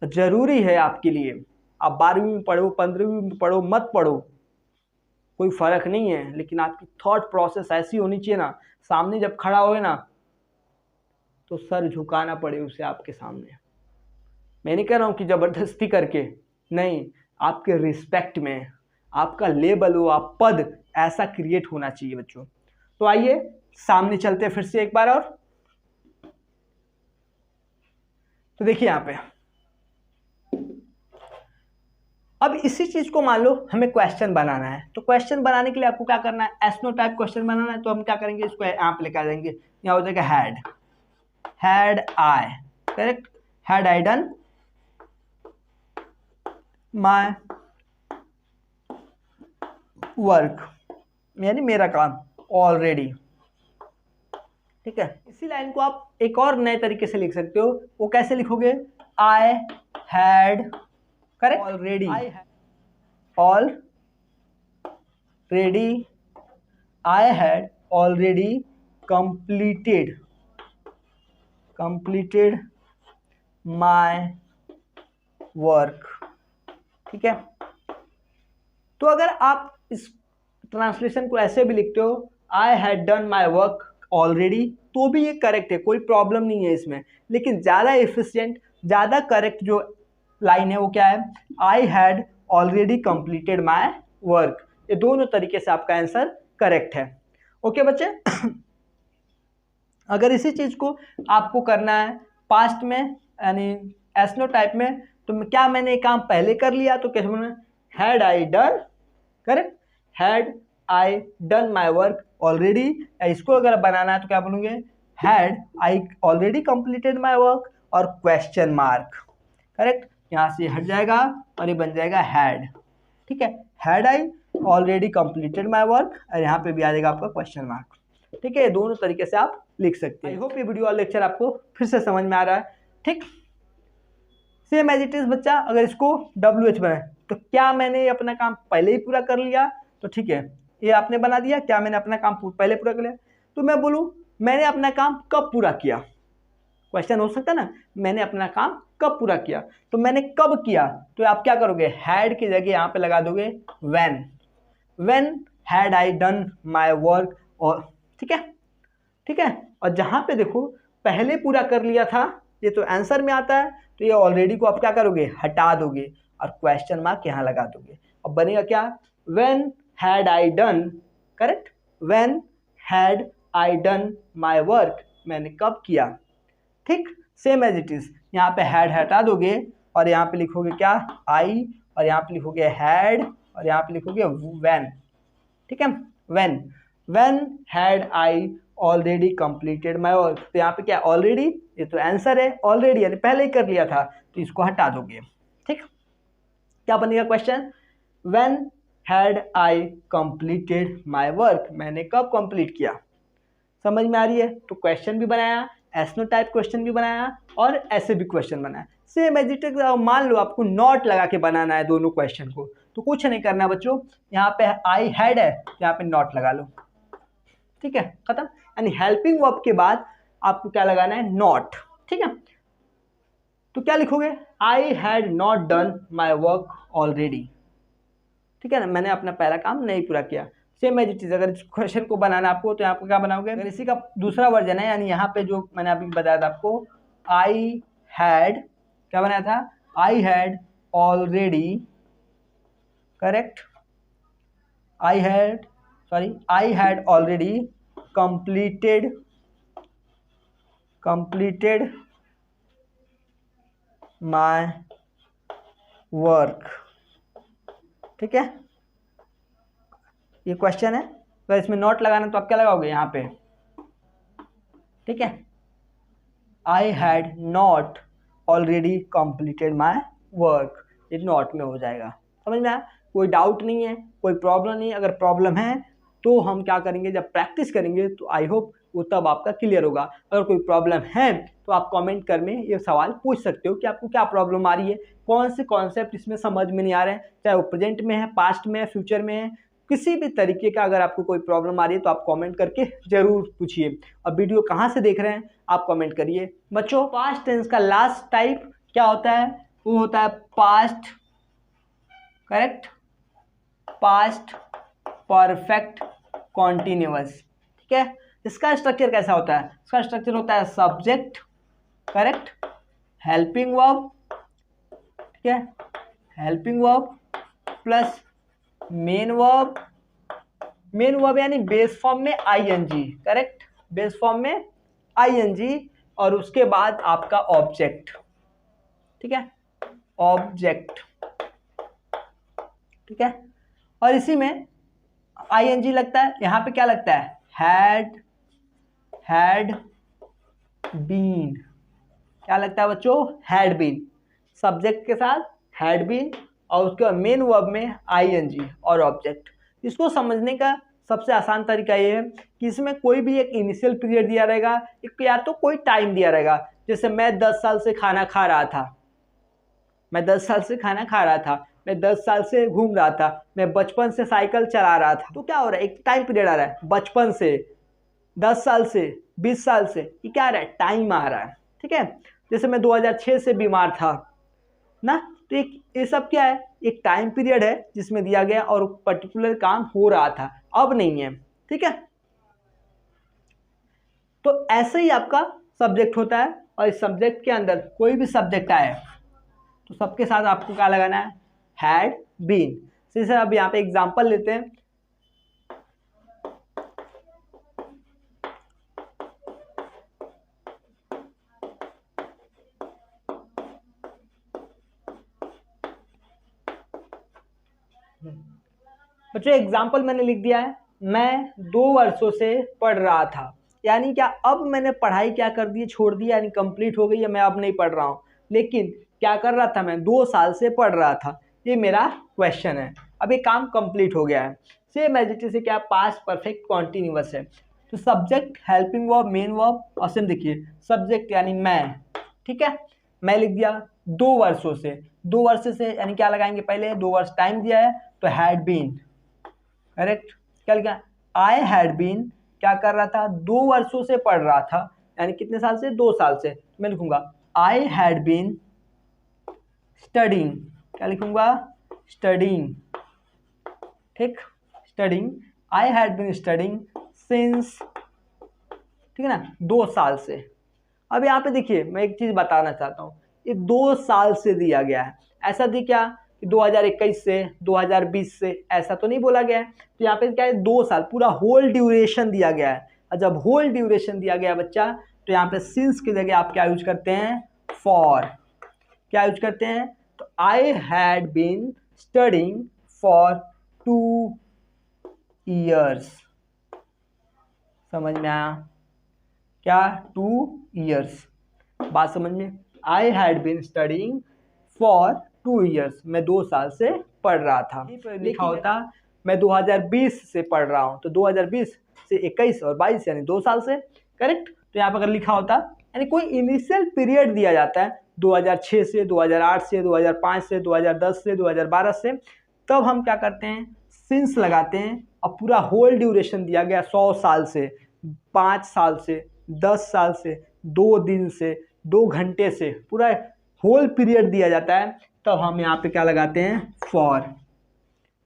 जरूरी है आपके लिए। आप 12वीं में पढ़ो, 15वीं में पढ़ो, मत पढ़ो, कोई फ़र्क नहीं है, लेकिन आपकी थॉट प्रोसेस ऐसी होनी चाहिए ना, सामने जब खड़ा होए ना तो सर झुकाना पड़े उसे आपके सामने। मैं नहीं कह रहा हूँ कि ज़बरदस्ती करके, नहीं, आपके रिस्पेक्ट में आपका लेबल हो, आप पद ऐसा क्रिएट होना चाहिए बच्चों। तो आइए सामने चलते हैं फिर से एक बार और। तो देखिए यहाँ पे अब इसी चीज को मान लो हमें क्वेश्चन बनाना है, तो क्वेश्चन बनाने के लिए आपको क्या करना है, एसनो टाइप क्वेश्चन बनाना है। तो हम क्या करेंगे, इसको यहाँ पे लेकर आ जाएंगे, यहाँ हो जाएगा had I, correct, had I done my work, यानी मेरा काम ऑलरेडी। ठीक है, इसी लाइन को आप एक और नए तरीके से लिख सकते हो। वो कैसे लिखोगे, I had, correct, already, I had already completed my work। ठीक है, तो अगर आप इस ट्रांसलेशन को ऐसे भी लिखते हो, I had done my work already, तो भी ये करेक्ट है, कोई प्रॉब्लम नहीं है इसमें। लेकिन ज़्यादा एफिशिएंट, ज़्यादा करेक्ट जो लाइन है वो क्या है, I had already completed my work. ये दोनों तरीके से आपका आंसर करेक्ट है। ओके बच्चे, अगर इसी चीज़ को आपको करना है पास्ट में यानी एसनो टाइप में, तो क्या मैंने ये काम पहले कर लिया, तो कैसे बोलना, had I done, correct, had I done my work already. इसको अगर बनाना है तो क्या बोलूँगे, had I already completed my work और क्वेश्चन मार्क, करेक्ट, यहाँ से हट जाएगा और ये बन जाएगा हैड। ठीक है, had I already completed my work और यहाँ पे भी आ जाएगा आपका क्वेश्चन मार्क। ठीक है, दोनों तरीके से आप लिख सकते हैं। आई होप ये वीडियो और लेक्चर आपको फिर से समझ में आ रहा है। ठीक, सेम एज इट इज बच्चा, अगर इसको WH बनाए तो क्या मैंने अपना काम पहले ही पूरा कर लिया, तो ठीक है, ये आपने बना दिया, क्या मैंने अपना काम पहले पूरा कर लिया। तो मैं बोलूँ मैंने अपना काम कब पूरा किया, क्वेश्चन हो सकता है ना, मैंने अपना काम कब पूरा किया, तो मैंने कब किया, तो आप क्या करोगे, हैड की जगह यहाँ पे लगा दोगे when had I done my work. और ठीक है, और जहाँ पे देखो पहले पूरा कर लिया था, ये तो आंसर में आता है, तो ये ऑलरेडी को आप क्या करोगे, हटा दोगे और क्वेश्चन मार्क यहाँ लगा दोगे। अब बनेगा क्या, when had I done, correct, when had I done my work, मैंने कब किया। ठीक, सेम एज इट इज, यहाँ पे हैड हटा दोगे और यहाँ पे लिखोगे क्या, आई, और यहाँ पे लिखोगे हैड और यहाँ पे लिखोगे व्हेन। ठीक है, when had I already completed my work, तो यहाँ पे क्या ऑलरेडी, ये तो आंसर है, ऑलरेडी यानी पहले ही कर लिया था, तो इसको हटा दोगे। ठीक, क्या बनेगा question, when had I completed my work, मैंने कब कंप्लीट किया। समझ में आ रही है, तो क्वेश्चन भी बनाया, एसनो टाइप क्वेश्चन भी बनाया और ऐसे भी क्वेश्चन बनाया, सेम एज इट इज। मान लो आपको नॉट लगा के बनाना है दोनों क्वेश्चन को, तो कुछ नहीं करना बच्चों, यहाँ पे आई हैड है, यहाँ पे नॉट लगा लो। ठीक है, खत्म, यानी हेल्पिंग वर्ब के बाद आपको क्या लगाना है, नॉट। ठीक है, तो क्या लिखोगे, आई had not done my work already. ठीक है ना, मैंने अपना पहला काम नहीं पूरा किया। सेम एज इट इज, अगर इस क्वेश्चन को बनाना आपको, तो आपको क्या बनाओगे, अगर इसी का दूसरा वर्जन है, यानी यहाँ पे जो मैंने अभी बताया था आपको, आई हैड, क्या बनाया था, I had already, correct, I had already completed my work। ठीक है, ये क्वेश्चन है, अगर इसमें नॉट लगाना तो आप क्या लगाओगे यहाँ पे। ठीक है, आई had not already completed my work, ये नॉट में हो जाएगा। समझ में आया, कोई डाउट नहीं है, कोई प्रॉब्लम नहीं है। अगर प्रॉब्लम है तो हम क्या करेंगे, जब प्रैक्टिस करेंगे तो आई होप वो तब आपका क्लियर होगा। अगर कोई प्रॉब्लम है तो आप कमेंट कर में ये सवाल पूछ सकते हो कि आपको क्या प्रॉब्लम आ रही है, कौन से कॉन्सेप्ट इसमें समझ में नहीं आ रहे हैं, चाहे वो प्रेजेंट में है, पास्ट में है, फ्यूचर में है, किसी भी तरीके का अगर आपको कोई प्रॉब्लम आ रही है तो आप कमेंट करके ज़रूर पूछिए। और वीडियो कहाँ से देख रहे हैं आप कमेंट करिए। बच्चों, पास्ट टेंस का लास्ट टाइप क्या होता है, वो होता है past, correct, past perfect continuous. ठीक है, इसका स्ट्रक्चर कैसा होता है? इसका स्ट्रक्चर होता है सब्जेक्ट, करेक्ट, हेल्पिंग वर्ब, ठीक है, helping verb plus main verb, main verb यानी बेस फॉर्म में आईएनजी, करेक्ट, बेस फॉर्म में आईएनजी, और उसके बाद आपका ऑब्जेक्ट। ठीक है, ऑब्जेक्ट, ठीक है, और इसी में आईएनजी लगता है, यहां पे क्या लगता है? हैड बीन, क्या लगता है बच्चों? हैड बीन, सब्जेक्ट के साथ हैड बीन, और उसके बाद मेन वर्ब में आईएनजी और ऑब्जेक्ट। इसको समझने का सबसे आसान तरीका ये है कि इसमें कोई भी एक इनिशियल पीरियड दिया रहेगा, एक या तो कोई टाइम दिया रहेगा। जैसे मैं 10 साल से खाना खा रहा था, मैं 10 साल से खाना खा रहा था, मैं 10 साल से घूम रहा था, मैं बचपन से साइकिल चला रहा था। तो क्या हो रहा है? एक टाइम पीरियड आ रहा है, बचपन से, 10 साल से, 20 साल से, ये क्या आ रहा है? टाइम आ रहा है। ठीक है, जैसे मैं 2006 से बीमार था ना, तो एक ये सब क्या है? एक टाइम पीरियड है जिसमें दिया गया और पर्टिकुलर काम हो रहा था, अब नहीं है। ठीक है, तो ऐसे ही आपका सब्जेक्ट होता है, और इस सब्जेक्ट के अंदर कोई भी सब्जेक्ट आए तो सबके साथ आपको क्या लगाना है? Had been. जैसे अब यहाँ पे एग्जांपल लेते हैं, बच्चों एग्जाम्पल मैंने लिख दिया है, मैं 2 वर्षों से पढ़ रहा था, यानी क्या अब मैंने पढ़ाई क्या कर दी? छोड़ दी, यानी कंप्लीट हो गई है, मैं अब नहीं पढ़ रहा हूँ। लेकिन क्या कर रहा था? मैं 2 साल से पढ़ रहा था, ये मेरा क्वेश्चन है। अब ये काम कंप्लीट हो गया है। सेम एज इट इज से क्या? पास्ट परफेक्ट कॉन्टिन्यूअस है, तो subject, helping verb, main verb, और सेम देखिए सब्जेक्ट यानी मैं, ठीक है, मैं लिख दिया 2 वर्षों से, 2 वर्ष से यानी क्या लगाएंगे? पहले 2 वर्ष टाइम दिया है तो हैड बीन, करेक्ट, क्या लिखा? आई हैड बीन, क्या कर रहा था? 2 वर्षों से पढ़ रहा था, यानी कितने साल से? 2 साल से। मैं लिखूंगा आई हैड बीन स्टडिंग, क्या लिखूंगा? स्टडिंग, ठीक, studying, I had been studying since, ठीक है ना, 2 साल से। अब यहाँ पे देखिए मैं एक चीज बताना चाहता हूँ, ये 2 साल से दिया गया है, ऐसा दी क्या कि 2021 से 2020 से, ऐसा तो नहीं बोला गया है। तो यहाँ पे क्या है? 2 साल, पूरा होल ड्यूरेशन दिया गया है। और जब होल ड्यूरेशन दिया गया बच्चा, तो यहाँ पे सिंस की जगह आप क्या यूज करते हैं? फॉर, क्या यूज करते हैं? तो I had been studying for 2 years, समझ में आया क्या? 2 years, बात समझ में? I had been studying for 2 years, मैं 2 साल से पढ़ रहा था। लिखा होता मैं 2020 से पढ़ रहा हूँ, तो 2020 से 21 और 22 यानी 2 साल से, करेक्ट। तो यहाँ पर अगर लिखा होता, यानी कोई इनिशियल पीरियड दिया जाता है 2006 से, 2008 से, 2005 से, 2010 से, 2012 से, तब हम क्या करते हैं? सिंस लगाते हैं, और पूरा होल ड्यूरेशन दिया गया 100 साल से, 5 साल से, 10 साल से, 2 दिन से, 2 घंटे से, पूरा होल पीरियड दिया जाता है, तब हम यहाँ पे क्या लगाते हैं? फॉर,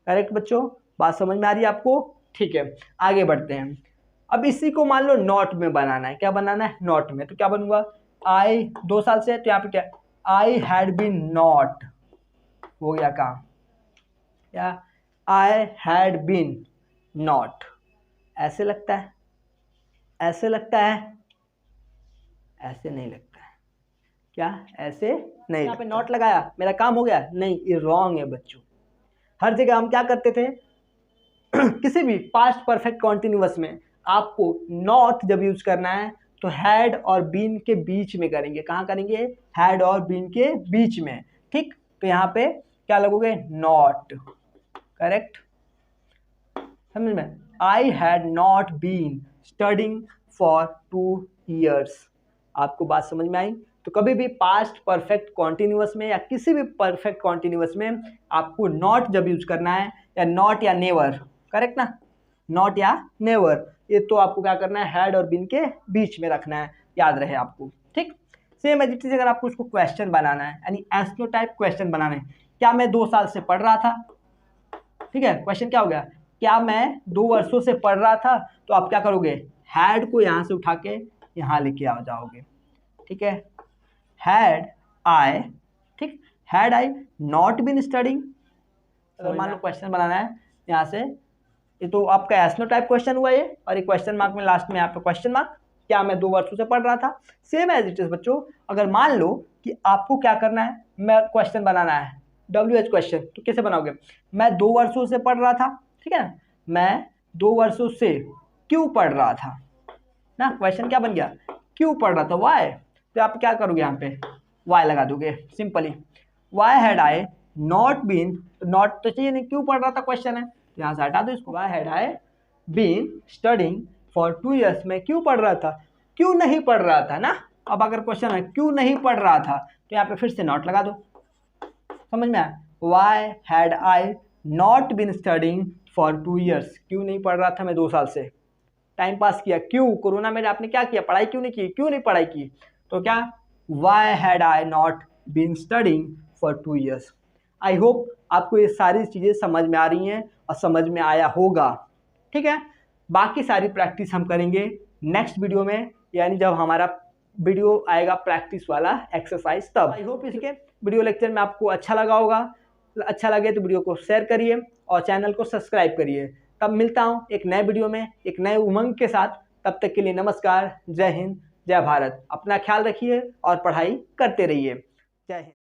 करेक्ट बच्चों, बात समझ में आ रही है आपको? ठीक है, आगे बढ़ते हैं। अब इसी को मान लो नॉट में बनाना है, क्या बनाना है? नॉट में, तो क्या बनूंगा? आई 2 साल से, तो यहाँ पे क्या? आई हैड बीन नॉट, हो गया काम, क्या? आई हैड बीन नॉट, ऐसे लगता है, ऐसे लगता है, ऐसे नहीं लगता है, क्या? ऐसे नहीं, यहाँ पे नॉट लगाया, मेरा काम हो गया? नहीं, ये रॉन्ग है बच्चों। हर जगह हम क्या करते थे? किसी भी पास्ट परफेक्ट कॉन्टिन्यूअस में आपको नॉट जब यूज करना है तो हैड और बीन के बीच में करेंगे। कहाँ करेंगे? हैड और बीन के बीच में, ठीक। तो यहाँ पे क्या लगोगे? नॉट, करेक्ट, समझ में? I had not been studying for 2 years, आपको बात समझ में आई? तो कभी भी पास्ट परफेक्ट कॉन्टिन्यूअस में या किसी भी परफेक्ट कॉन्टिन्यूअस में आपको नॉट जब यूज करना है, या नॉट या नेवर, करेक्ट ना, नॉट या नेवर, ये तो आपको क्या करना है? हैड और बीन के बीच में रखना है, याद रहे आपको, ठीक। सेम एज इट इज अगर आपको उसको क्वेश्चन बनाना है, यानी एस्नो टाइप क्वेश्चन बनाना है, क्या मैं 2 साल से पढ़ रहा था? ठीक है, क्वेश्चन क्या हो गया? क्या मैं 2 वर्षों से पढ़ रहा था, तो आप क्या करोगे, हैड को यहाँ से उठा के यहाँ लेके आ जाओगे, ठीक है। हैड आई, ठीक, had I not been studying, अगर मान लो क्वेश्चन बनाना है यहाँ से, ये तो आपका एस्नो टाइप क्वेश्चन हुआ ये, और एक क्वेश्चन मार्क में लास्ट में आपका क्वेश्चन मार्क, क्या मैं 2 वर्षों से पढ़ रहा था। सेम एज इट इज बच्चों, अगर मान लो कि आपको क्या करना है, मैं क्वेश्चन बनाना है WH क्वेश्चन, तो कैसे बनाओगे, मैं 2 वर्षों से पढ़ रहा था, ठीक है ना, मैं 2 वर्षों से क्यों पढ़ रहा था ना, क्वेश्चन क्या बन गया, क्यों पढ़ रहा था, वाई, तो आप क्या करोगे यहाँ पे वाई लगा दोगे simply. Why had I not been, not तो चाहिए नहीं, क्यों पढ़ रहा था क्वेश्चन है, तो यहाँ से हटा दो इसको। Why had I been studying for 2 years, मैं क्यों पढ़ रहा था, क्यों नहीं पढ़ रहा था ना। अब अगर क्वेश्चन है क्यों नहीं पढ़ रहा था, तो यहाँ पे फिर से नॉट लगा दो, समझ में आया। Why had I not been studying for 2 years, क्यों नहीं पढ़ रहा था मैं 2 साल से, टाइम पास किया, क्यों, कोरोना में आपने क्या किया, पढ़ाई क्यों नहीं की, क्यों नहीं पढ़ाई की, तो क्या why had I not been studying for 2 years। I hope आपको ये सारी चीज़ें समझ में आ रही हैं और समझ में आया होगा, ठीक है। बाकी सारी प्रैक्टिस हम करेंगे नेक्स्ट वीडियो में, यानी जब हमारा वीडियो आएगा प्रैक्टिस वाला एक्सरसाइज तब। आई होप इसके वीडियो लेक्चर में आपको अच्छा लगा होगा, अच्छा लगे तो वीडियो को शेयर करिए और चैनल को सब्सक्राइब करिए। तब मिलता हूँ एक नए वीडियो में एक नए उमंग के साथ, तब तक के लिए नमस्कार, जय हिंद, जय भारत। अपना ख्याल रखिए और पढ़ाई करते रहिए। जय हिंद।